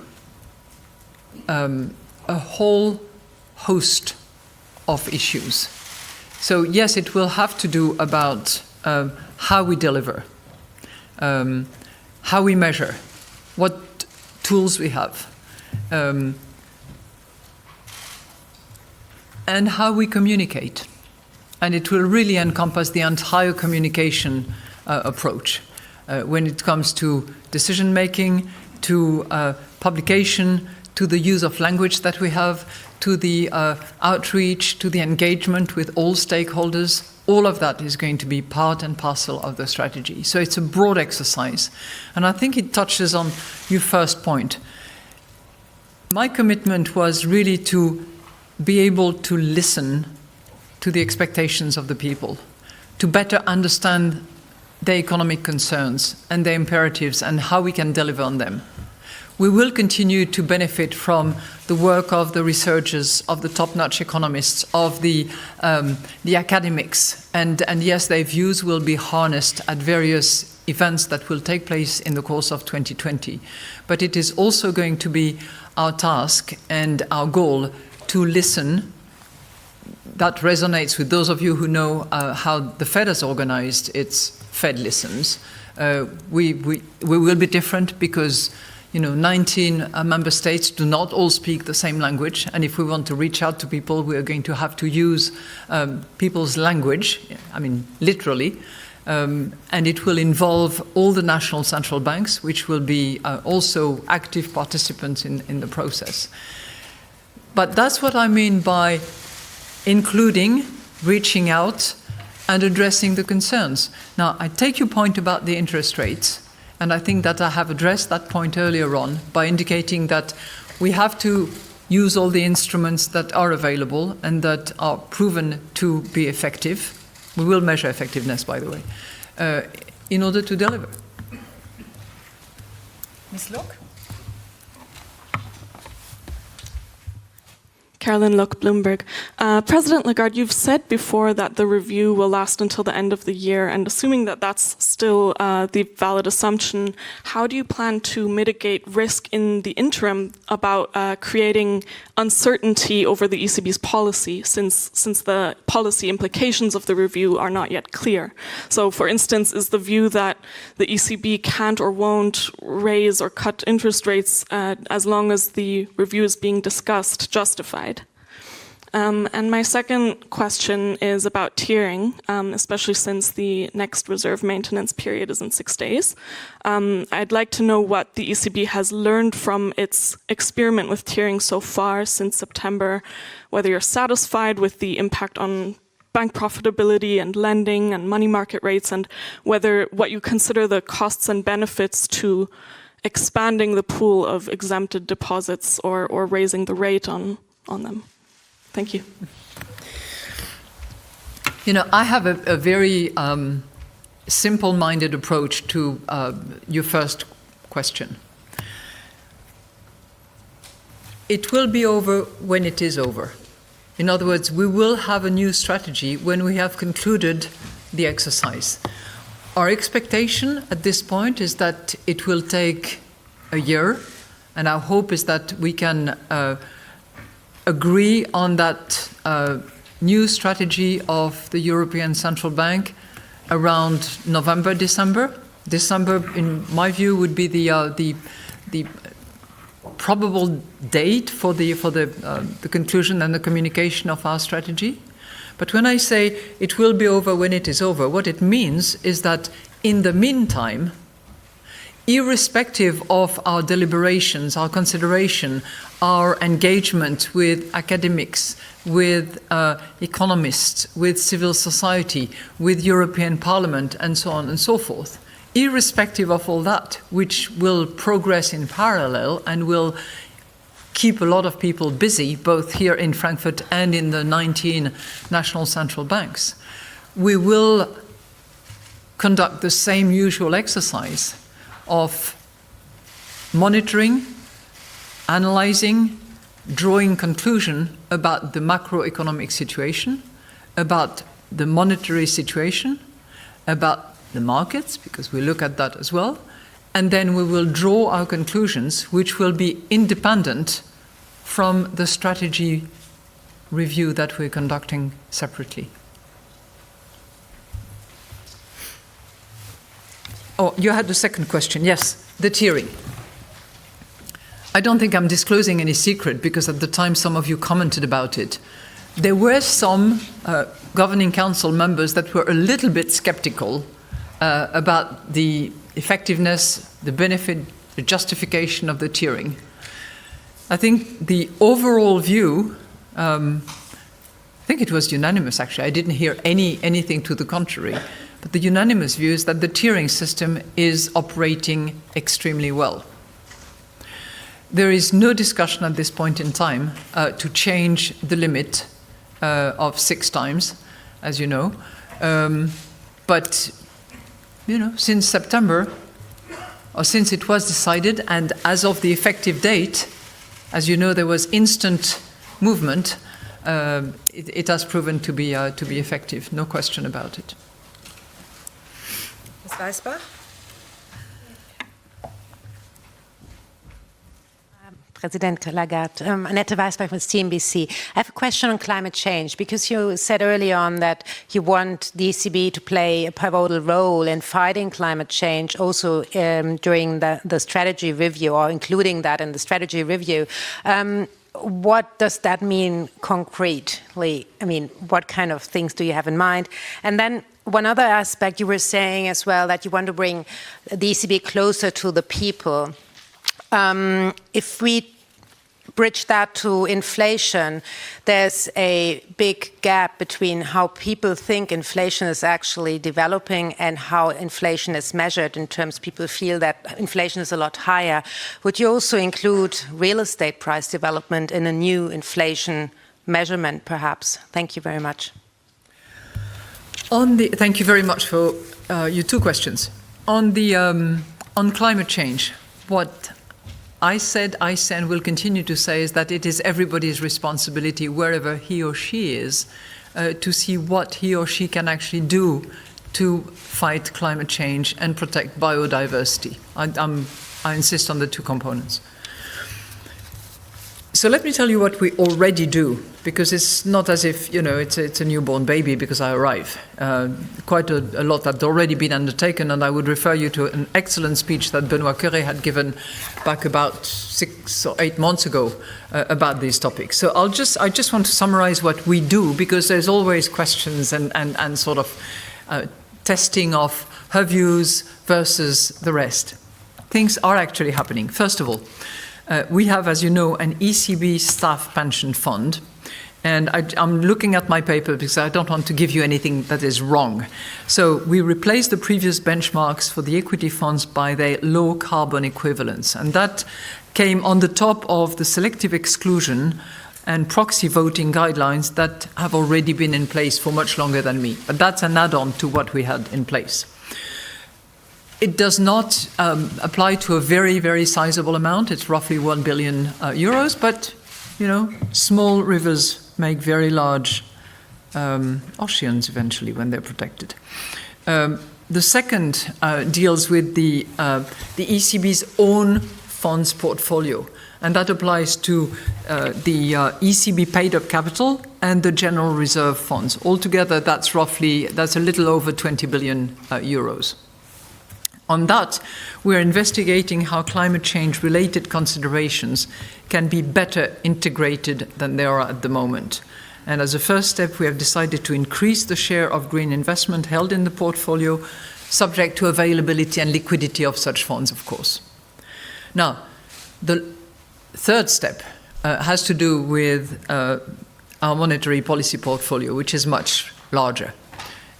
a whole host of issues. So yes, it will have to do about how we deliver, how we measure, what tools we have, and how we communicate. And it will really encompass the entire communication approach when it comes to decision-making, to publication, to the use of language that we have, to the outreach, to the engagement with all stakeholders. All of that is going to be part and parcel of the strategy. So it's a broad exercise. And I think it touches on your first point. My commitment was really to be able to listen to the expectations of the people, to better understand their economic concerns and their imperatives and how we can deliver on them. We will continue to benefit from the work of the researchers, of the top-notch economists, of the academics, and yes, their views will be harnessed at various events that will take place in the course of 2020. But it is also going to be our task and our goal to listen. That resonates with those of you who know how the Fed has organized its Fed Listens. We will be different because 19 member states do not all speak the same language, and if we want to reach out to people, we are going to have to use people's language, I mean, literally, and it will involve all the national central banks, which will be also active participants in the process. But that's what I mean by including, reaching out, and addressing the concerns. Now, I take your point about the interest rates, and I think that I have addressed that point earlier on by indicating that we have to use all the instruments that are available and that are proven to be effective. We will measure effectiveness, by the way, in order to deliver. Ms. Locke? Carolyn Look, Bloomberg. President Lagarde, you've said before that the review will last until the end of the year, and assuming that that's still the valid assumption, how do you plan to mitigate risk in the interim about creating uncertainty over the ECB's policy, since the policy implications of the review are not yet clear? So, for instance, is the view that the ECB can't or won't raise or cut interest rates as long as the review is being discussed justified? And my second question is about tiering, especially since the next reserve maintenance period is in 6 days. I'd like to know what the ECB has learned from its experiment with tiering so far since September, whether you're satisfied with the impact on bank profitability and lending and money market rates, and whether what you consider the costs and benefits to expanding the pool of exempted deposits or raising the rate on them. Thank you. I have a very simple-minded approach to your first question. It will be over when it is over. In other words, we will have a new strategy when we have concluded the exercise. Our expectation at this point is that it will take a year, and our hope is that we can agree on that new strategy of the European Central Bank around November, December. December, in my view, would be the probable date for the conclusion and the communication of our strategy. But when I say it will be over when it is over, what it means is that in the meantime, irrespective of our deliberations, our consideration, our engagement with academics, with economists, with civil society, with European Parliament, and so on and so forth, irrespective of all that, which will progress in parallel and will keep a lot of people busy, both here in Frankfurt and in the 19 national central banks, we will conduct the same usual exercise of monitoring, analyzing, drawing conclusion about the macroeconomic situation, about the monetary situation, about the markets, because we look at that as well, and then we will draw our conclusions, which will be independent from the strategy review that we're conducting separately. Oh, you had the second question. Yes, the tiering. I don't think I'm disclosing any secret because at the time some of you commented about it. There were some governing council members that were a little bit skeptical about the effectiveness, the benefits the justification of the tiering. I think the overall view, I think it was unanimous actually, I didn't hear anything to the contrary, but the unanimous view is that the tiering system is operating extremely well. There is no discussion at this point in time to change the limit of 6 times, as you know. But, you know, since September, or since it was decided, and as of the effective date, as you know, there was instant movement. It has proven to be effective, no question about it. Ms. Weisbach? President Lagarde, Annette Weisbach with CNBC. I have a question on climate change, because you said earlier on that you want the ECB to play a pivotal role in fighting climate change, also during the strategy review, or including that in the strategy review. What does that mean concretely? I mean, what kind of things do you have in mind? And then one other aspect, you were saying as well that you want to bring the ECB closer to the people. If we bridge that to inflation, there's a big gap between how people think inflation is actually developing and how inflation is measured. In terms, people feel that inflation is a lot higher. Would you also include real estate price development in a new inflation measurement, perhaps? Thank you very much. Thank you very much for your 2 questions. On climate change, what I said, and will continue to say, is that it is everybody's responsibility, wherever he or she is, to see what he or she can actually do to fight climate change and protect biodiversity. I insist on the 2 components. So let me tell you what we already do, because it's not as if, you know, it's a newborn baby because I arrive. Quite a lot had already been undertaken, and I would refer you to an excellent speech that Benoît Cœuré had given back about 6 or 8 months ago about these topics. So I just want to summarize what we do, because there's always questions and sort of testing of her views versus the rest. Things are actually happening. First of all, we have, as you know, an ECB staff pension fund. And I'm looking at my paper because I don't want to give you anything that is wrong. So we replaced the previous benchmarks for the equity funds by their low carbon equivalents. And that came on the top of the selective exclusion and proxy voting guidelines that have already been in place for much longer than me. But that's an add-on to what we had in place. It does not apply to a very, very sizable amount. It's roughly 1 billion euros, but, you know, small rivers make very large oceans eventually when they're protected. The second deals with the ECB's own funds portfolio, and that applies to the ECB paid-up capital and the general reserve funds. Altogether, that's a little over 20 billion euros. On that, we're investigating how climate change-related considerations can be better integrated than they are at the moment. And as a first step, we have decided to increase the share of green investment held in the portfolio, subject to availability and liquidity of such funds, of course. Now, the third step has to do with our monetary policy portfolio, which is much larger.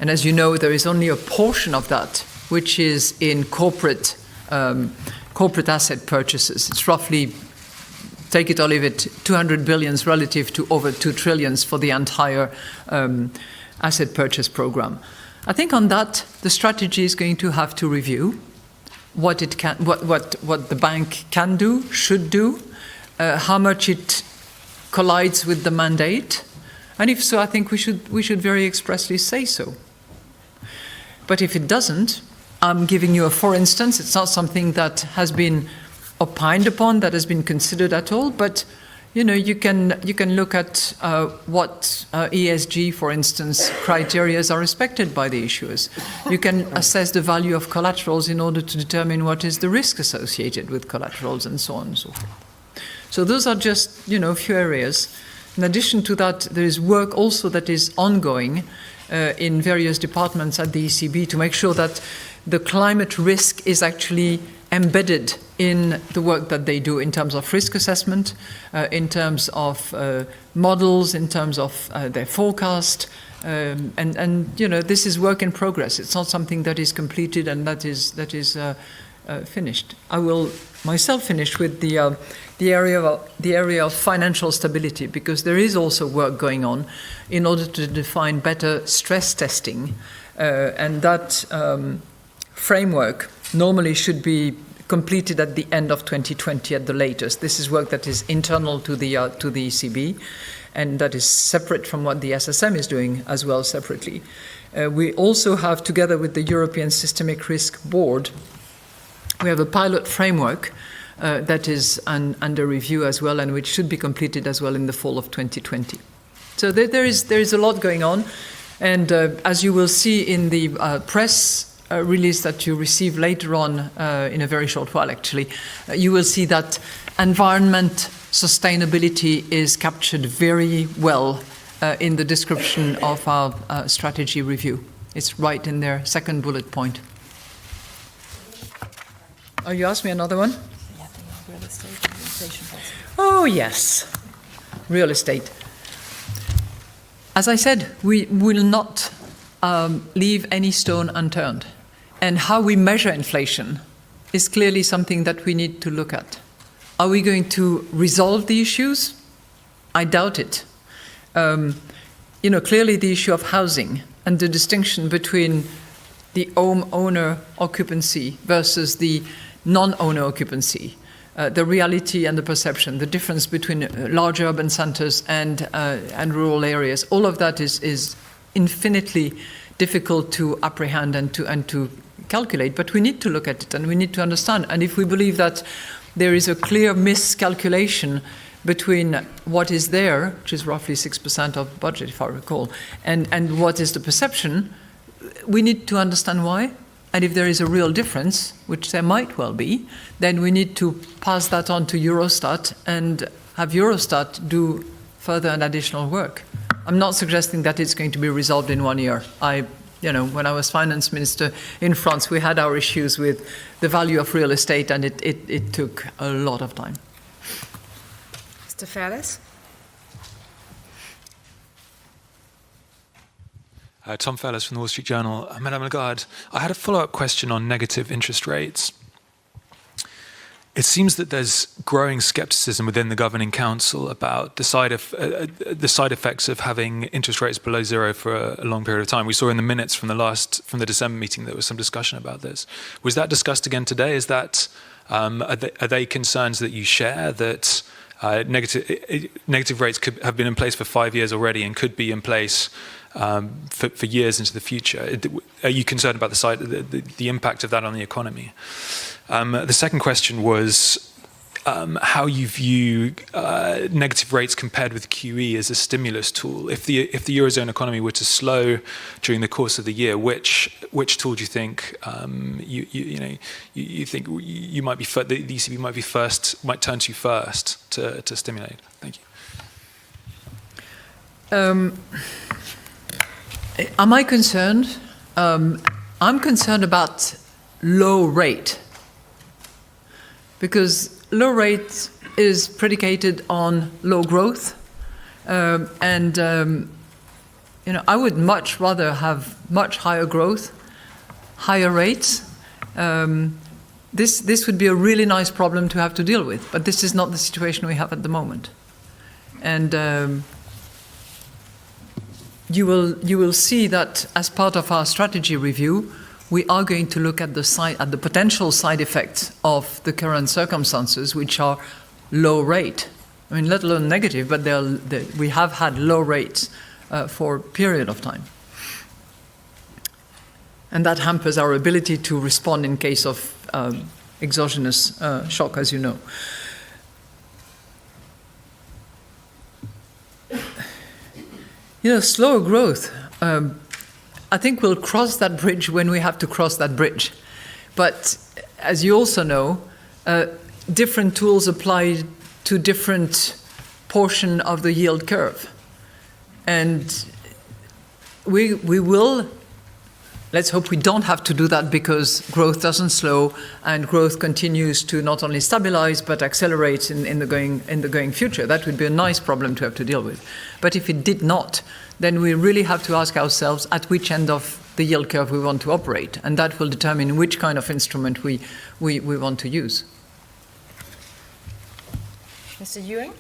And as you know, there is only a portion of that which is in corporate asset purchases. It's roughly, take it or leave it, 200 billions relative to over 2 trillions for the entire asset purchase program. I think on that, the strategy is going to have to review what the bank can do, should do, how much it collides with the mandate, and if so, I think we should very expressly say so. But if it doesn't, I'm giving you a for instance. It's not something that has been opined upon, that has been considered at all, but you know, you can look at what ESG, for instance, criteria are respected by the issuers. You can assess the value of collaterals in order to determine what is the risk associated with collaterals, and so on and so forth. So those are just, you know, a few areas. In addition to that, there is work also that is ongoing in various departments at the ECB to make sure that the climate risk is actually embedded in the work that they do in terms of risk assessment, in terms of models, in terms of their forecast. And this is work in progress. It's not something that is completed and that is finished. I will myself finish with the area of financial stability, because there is also work going on in order to define better stress testing, and that framework normally should be completed at the end of 2020 at the latest. This is work that is internal to the ECB, and that is separate from what the SSM is doing as well separately. We also have, together with the European Systemic Risk Board, we have a pilot framework that is under review as well, and which should be completed as well in the fall of 2020. So there is a lot going on, and as you will see in the press release that you receive later on in a very short while, actually, you will see that environment sustainability is captured very well in the description of our strategy review. It's right in their second bullet point. Oh, you asked me another one? Oh, yes. Real estate. As I said, we will not leave any stone unturned. And how we measure inflation is clearly something that we need to look at. Are we going to resolve the issues? I doubt it. Clearly the issue of housing and the distinction between the owner occupancy versus the non-owner occupancy, the reality and the perception, the difference between large urban centers and rural areas, all of that is infinitely difficult to apprehend and to calculate, but we need to look at it and we need to understand. And if we believe that there is a clear miscalculation between what is there, which is roughly 6% of budget, if I recall, and what is the perception, we need to understand why. And if there is a real difference, which there might well be, then we need to pass that on to Eurostat and have Eurostat do further and additional work. I'm not suggesting that it's going to be resolved in 1 year. When I was finance minister in France, we had our issues with the value of real estate, and it took a lot of time. Mr. Ferris? Tom Fellis from the Wall Street Journal. Madame Lagarde, I had a follow-up question on negative interest rates. It seems that there's growing skepticism within the Governing Council about the side effects of having interest rates below zero for a long period of time. We saw in the minutes from the December meeting there was some discussion about this. Was that discussed again today? Is that are they concerns that you share, that negative rates could have been in place for 5 years already and could be in place for years into the future? Are you concerned about the impact of that on the economy? The second question was how you view negative rates compared with QE as a stimulus tool. If the Eurozone economy were to slow during the course of the year, which tool do you think you think you might be the ECB might turn to first to stimulate? Thank you. Am I concerned? I'm concerned about low rate, because low rate is predicated on low growth, and I would much rather have much higher growth, higher rates. This would be a really nice problem to have to deal with, but this is not the situation we have at the moment, and. You will see that as part of our strategy review, we are going to look at the potential side effects of the current circumstances, which are low rate. I mean, let alone negative, but we have had low rates for a period of time. And that hampers our ability to respond in case of exogenous shock, as you know. Slower growth, I think we'll cross that bridge when we have to cross that bridge. But as you also know, different tools apply to different portion of the yield curve. And we will let's hope we don't have to do that, because growth doesn't slow and growth continues to not only stabilize but accelerate in the going future. That would be a nice problem to have to deal with. But if it did not, then we really have to ask ourselves at which end of the yield curve we want to operate, and that will determine which kind of instrument we want to use. Mr. Ewing?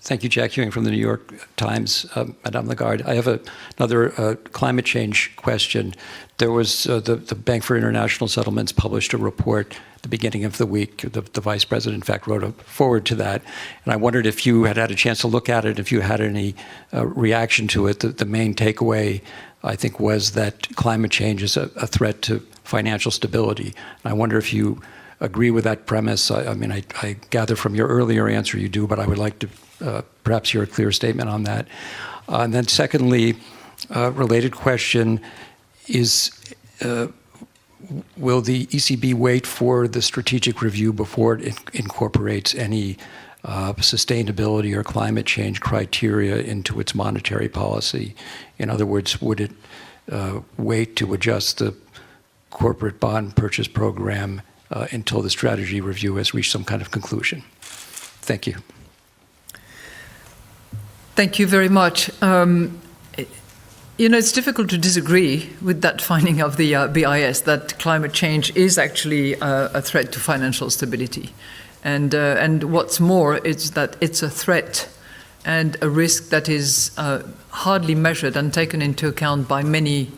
Thank you, Jack Ewing from the New York Times. Madame Lagarde, I have another climate change question. There was the Bank for International Settlements published a report at the beginning of the week. The Vice President, in fact, wrote a forward to that. And I wondered if you had a chance to look at it, if you had any reaction to it. The main takeaway, I think, was that climate change is a threat to financial stability. And I wonder if you agree with that premise. I mean, I gather from your earlier answer you do, but I would like to perhaps hear a clear statement on that. And then secondly, related question is, will the ECB wait for the strategic review before it incorporates any sustainability or climate change criteria into its monetary policy? In other words, would it wait to adjust the corporate bond purchase program until the strategy review has reached some kind of conclusion? Thank you. Thank you very much. It's difficult to disagree with that finding of the BIS that climate change is actually a threat to financial stability. And what's more, it's that it's a threat and a risk that is hardly measured and taken into account by many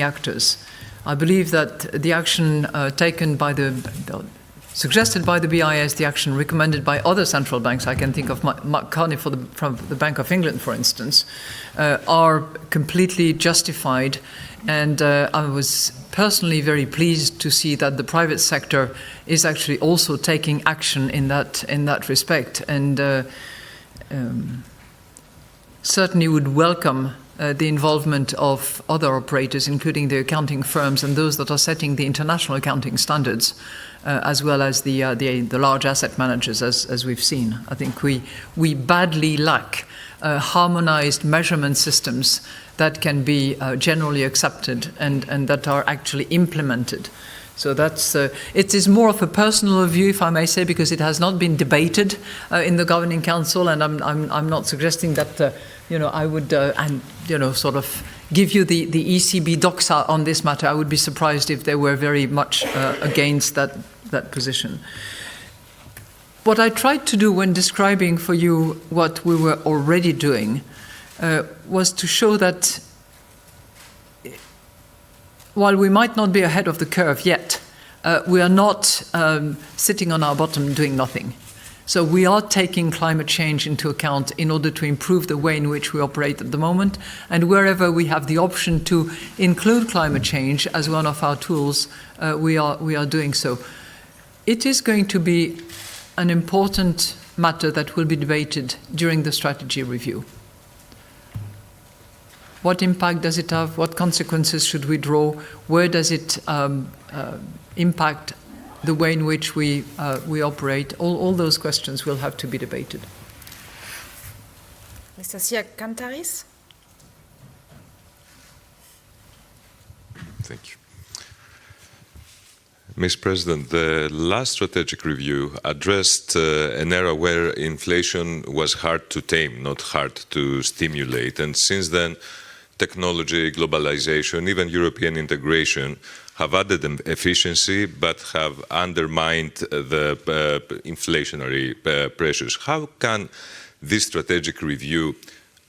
actors. I believe that the action taken by suggested by the BIS, the action recommended by other central banks, I can think of Mark Carney from the Bank of England, for instance, are completely justified. And I was personally very pleased to see that the private sector is actually also taking action in that respect, and certainly would welcome the involvement of other operators, including the accounting firms and those that are setting the international accounting standards, as well as the large asset managers, as we've seen. I think we badly lack harmonized measurement systems that can be generally accepted and that are actually implemented. So it is more of a personal view, if I may say, because it has not been debated in the Governing Council, and I'm not suggesting that I would sort of give you the ECB doxa on this matter. I would be surprised if they were very much against that position. What I tried to do when describing for you what we were already doing was to show that while we might not be ahead of the curve yet, we are not sitting on our bottom doing nothing. So we are taking climate change into account in order to improve the way in which we operate at the moment. And wherever we have the option to include climate change as one of our tools, we are doing so. It is going to be an important matter that will be debated during the strategy review. What impact does it have? What consequences should we draw? Where does it impact the way in which we operate? All those questions will have to be debated. Mr. Siakantaris? Thank you. Mr. President, the last strategic review addressed an era where inflation was hard to tame, not hard to stimulate. And since then, technology, globalization, even European integration have added efficiency but have undermined the inflationary pressures. How can this strategic review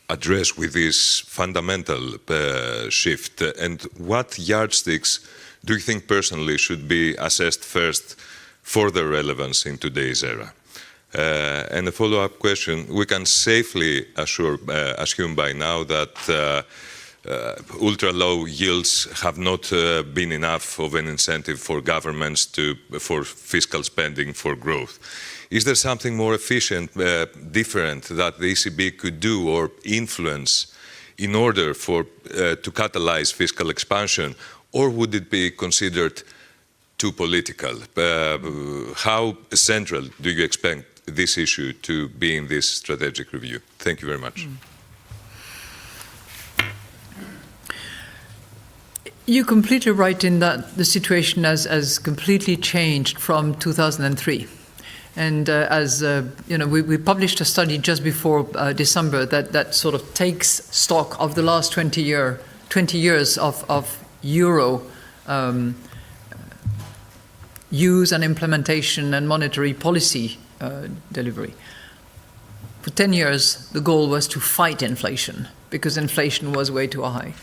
address with this fundamental shift? And what yardsticks do you think personally should be assessed first for their relevance in today's era? And a follow-up question, we can safely assume by now that ultra-low yields have not been enough of an incentive for governments for fiscal spending for growth. Is there something more efficient, different that the ECB could do or influence in order to catalyze fiscal expansion, or would it be considered too political? How central do you expect this issue to be in this strategic review? Thank you very much. You're completely right in that the situation has completely changed from 2003. And as you know, we published a study just before December that sort of takes stock of the last 20 years of euro use and implementation and monetary policy delivery. For 10 years, the goal was to fight inflation because inflation was way too high.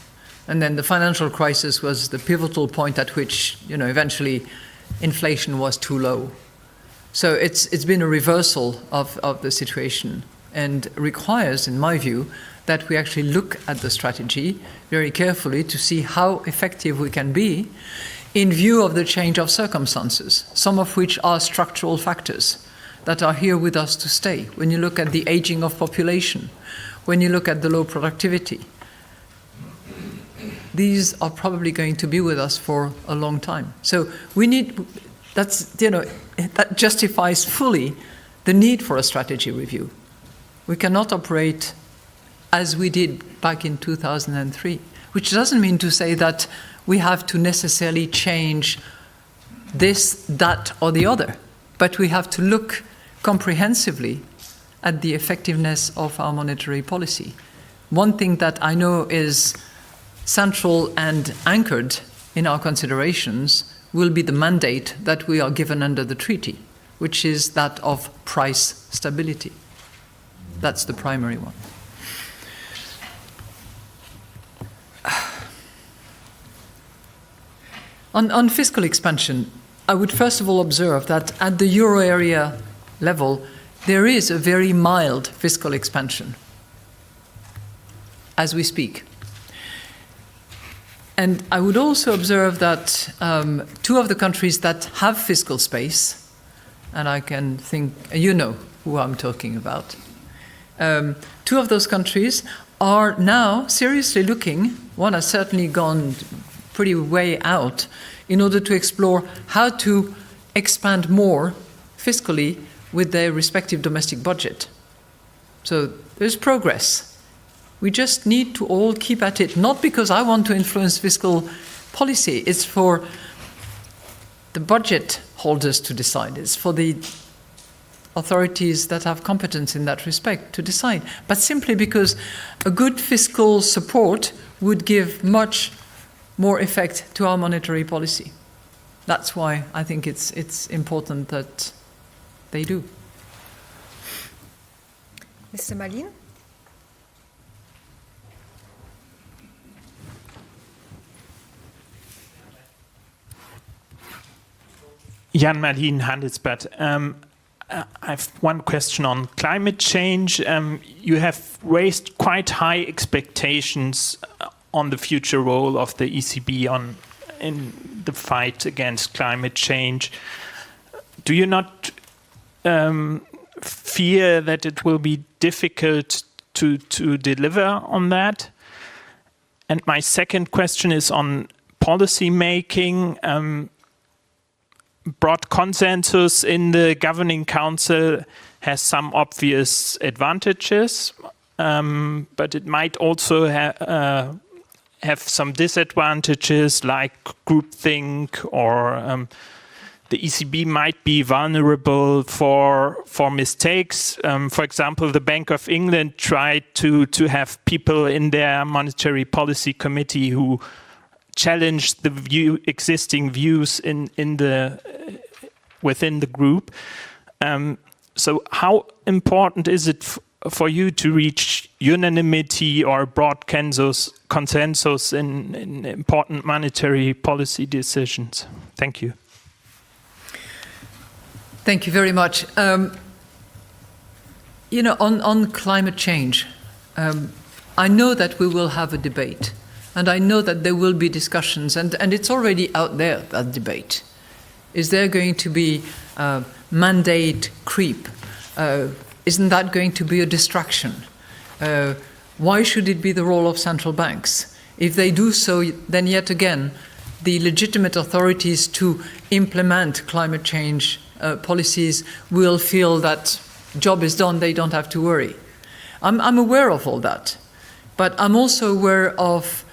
And then the financial crisis was the pivotal point at which, you know, eventually inflation was too low. So it's been a reversal of the situation and requires, in my view, that we actually look at the strategy very carefully to see how effective we can be in view of the change of circumstances, some of which are structural factors that are here with us to stay. When you look at the aging of population, when you look at the low productivity, these are probably going to be with us for a long time. So we need, that justifies fully the need for a strategy review. We cannot operate as we did back in 2003, which doesn't mean to say that we have to necessarily change this, that, or the other, but we have to look comprehensively at the effectiveness of our monetary policy. One thing that I know is central and anchored in our considerations will be the mandate that we are given under the treaty, which is that of price stability. That's the primary one. On fiscal expansion, I would first of all observe that at the euro area level, there is a very mild fiscal expansion as we speak. And I would also observe that two of the countries that have fiscal space, and I can think, you know who I'm talking about, two of those countries are now seriously looking, one has certainly gone pretty way out, in order to explore how to expand more fiscally with their respective domestic budget. So there's progress. We just need to all keep at it, not because I want to influence fiscal policy, it's for the budget holders to decide, it's for the authorities that have competence in that respect to decide, but simply because a good fiscal support would give much more effect to our monetary policy. That's why I think it's important that they do. Mr. Malin? Jan Malin, Handelsblatt. I have one question on climate change. You have raised quite high expectations on the future role of the ECB in the fight against climate change. Do you not fear that it will be difficult to deliver on that? And my second question is on policy making. Broad consensus in the governing council has some obvious advantages, but it might also have some disadvantages like groupthink, or the ECB might be vulnerable for mistakes. For example, the Bank of England tried to have people in their monetary policy committee who challenged the existing views within the group. So how important is it for you to reach unanimity or broad consensus in important monetary policy decisions? Thank you. Thank you very much. You know, on climate change, I know that we will have a debate, and I know that there will be discussions, and it's already out there, that debate. Is there going to be mandate creep? Isn't that going to be a distraction? Why should it be the role of central banks? If they do so, then yet again, the legitimate authorities to implement climate change policies will feel that job is done, they don't have to worry. I'm aware of all that, but I'm also aware of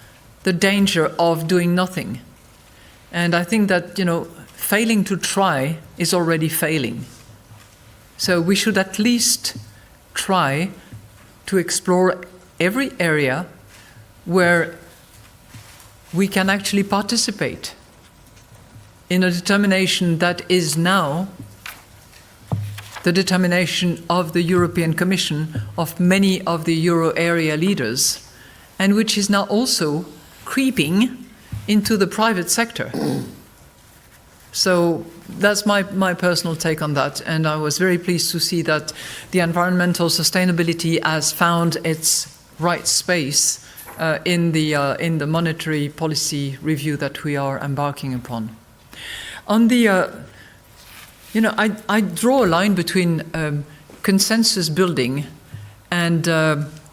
the danger of doing nothing. And I think that, failing to try is already failing. So we should at least try to explore every area where we can actually participate in a determination that is now the determination of the European Commission, of many of the euro area leaders, and which is now also creeping into the private sector. So that's my personal take on that, and I was very pleased to see that the environmental sustainability has found its right space in the monetary policy review that we are embarking upon. On the, I draw a line between consensus building and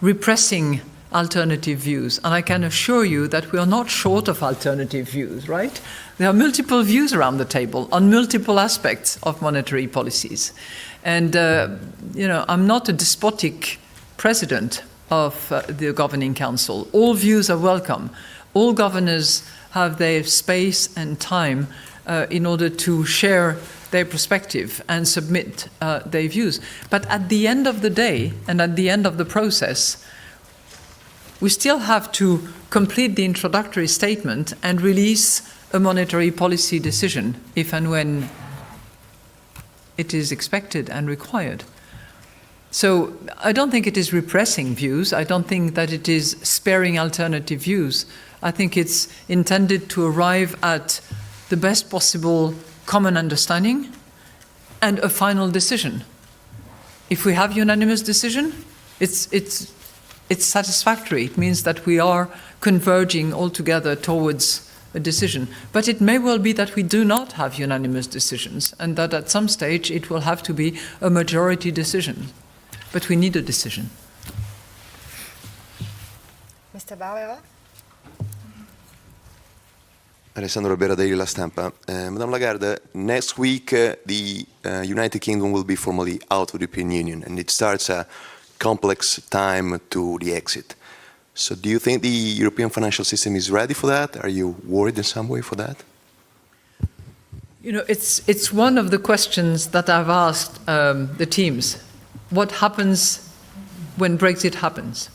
repressing alternative views, and I can assure you that we are not short of alternative views, right? There are multiple views around the table on multiple aspects of monetary policies. And, I'm not a despotic president of the Governing Council. All views are welcome. All governors have their space and time in order to share their perspective and submit their views. But at the end of the day, and at the end of the process, we still have to complete the introductory statement and release a monetary policy decision if and when it is expected and required. So I don't think it is repressing views. I don't think that it is sparing alternative views. I think it's intended to arrive at the best possible common understanding and a final decision. If we have unanimous decision, it's satisfactory. It means that we are converging all together towards a decision. But it may well be that we do not have unanimous decisions, and that at some stage it will have to be a majority decision. But we need a decision. Mr. Bauer? Alessandro Bera, Daily La Stampa. Madame Lagarde, next week the United Kingdom will be formally out of the European Union, and it starts a complex time to the exit. So do you think the European financial system is ready for that? Are you worried in some way for that? It's one of the questions that I've asked the teams. What happens when Brexit happens?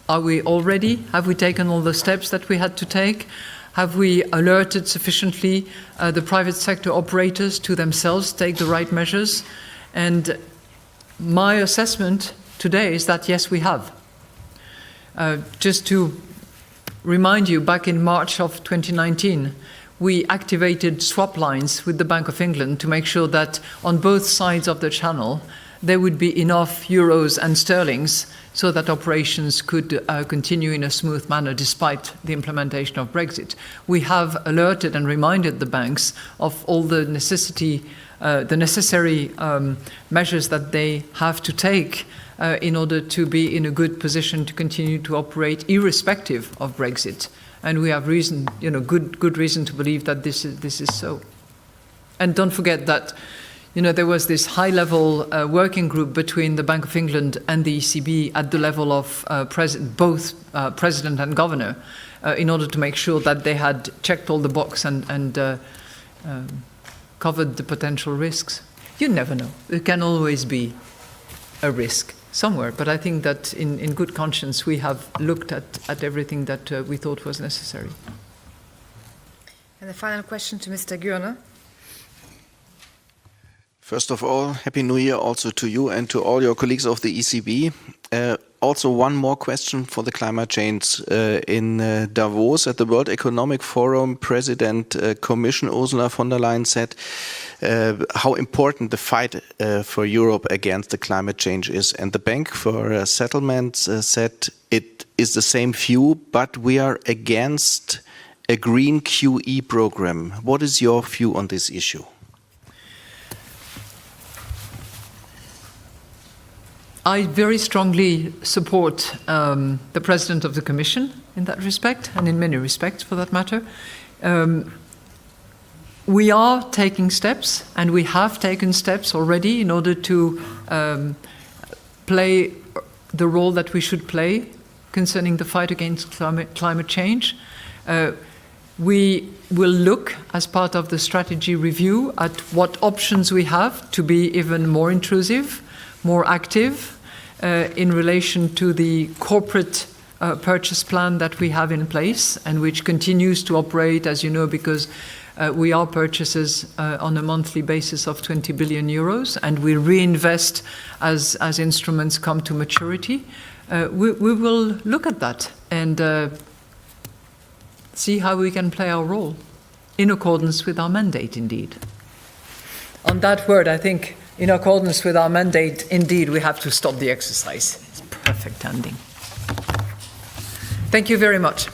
Are we all ready? Have we taken all the steps that we had to take? Have we alerted sufficiently the private sector operators to themselves take the right measures? And my assessment today is that yes, we have. Just to remind you, back in March of 2019, we activated swap lines with the Bank of England to make sure that on both sides of the channel there would be enough euros and sterlings so that operations could continue in a smooth manner despite the implementation of Brexit. We have alerted and reminded the banks of all the necessary measures that they have to take in order to be in a good position to continue to operate irrespective of Brexit. And we have reason, good reason to believe that this is so. And don't forget that there was this high-level working group between the Bank of England and the ECB at the level of both president and governor in order to make sure that they had checked all the boxes and covered the potential risks. You never know. There can always be a risk somewhere, but I think that in good conscience we have looked at everything that we thought was necessary. And the final question to Mr. Gürner. First of all, Happy New Year also to you and to all your colleagues of the ECB. Also one more question for the climate change. In Davos at the World Economic Forum, President Commission Ursula von der Leyen said how important the fight for Europe against the climate change is. And the Bank for Settlements said it is the same view, but we are against a green QE program. What is your view on this issue? I very strongly support the President of the Commission in that respect, and in many respects for that matter. We are taking steps, and we have taken steps already in order to play the role that we should play concerning the fight against climate change. We will look, as part of the strategy review, at what options we have to be even more intrusive, more active in relation to the corporate purchase plan that we have in place and which continues to operate, as you know, because we are purchasers on a monthly basis of 20 billion euros, and we reinvest as instruments come to maturity. We will look at that and see how we can play our role in accordance with our mandate, indeed. On that word, I think, in accordance with our mandate, indeed, we have to stop the exercise. It's perfect ending. Thank you very much.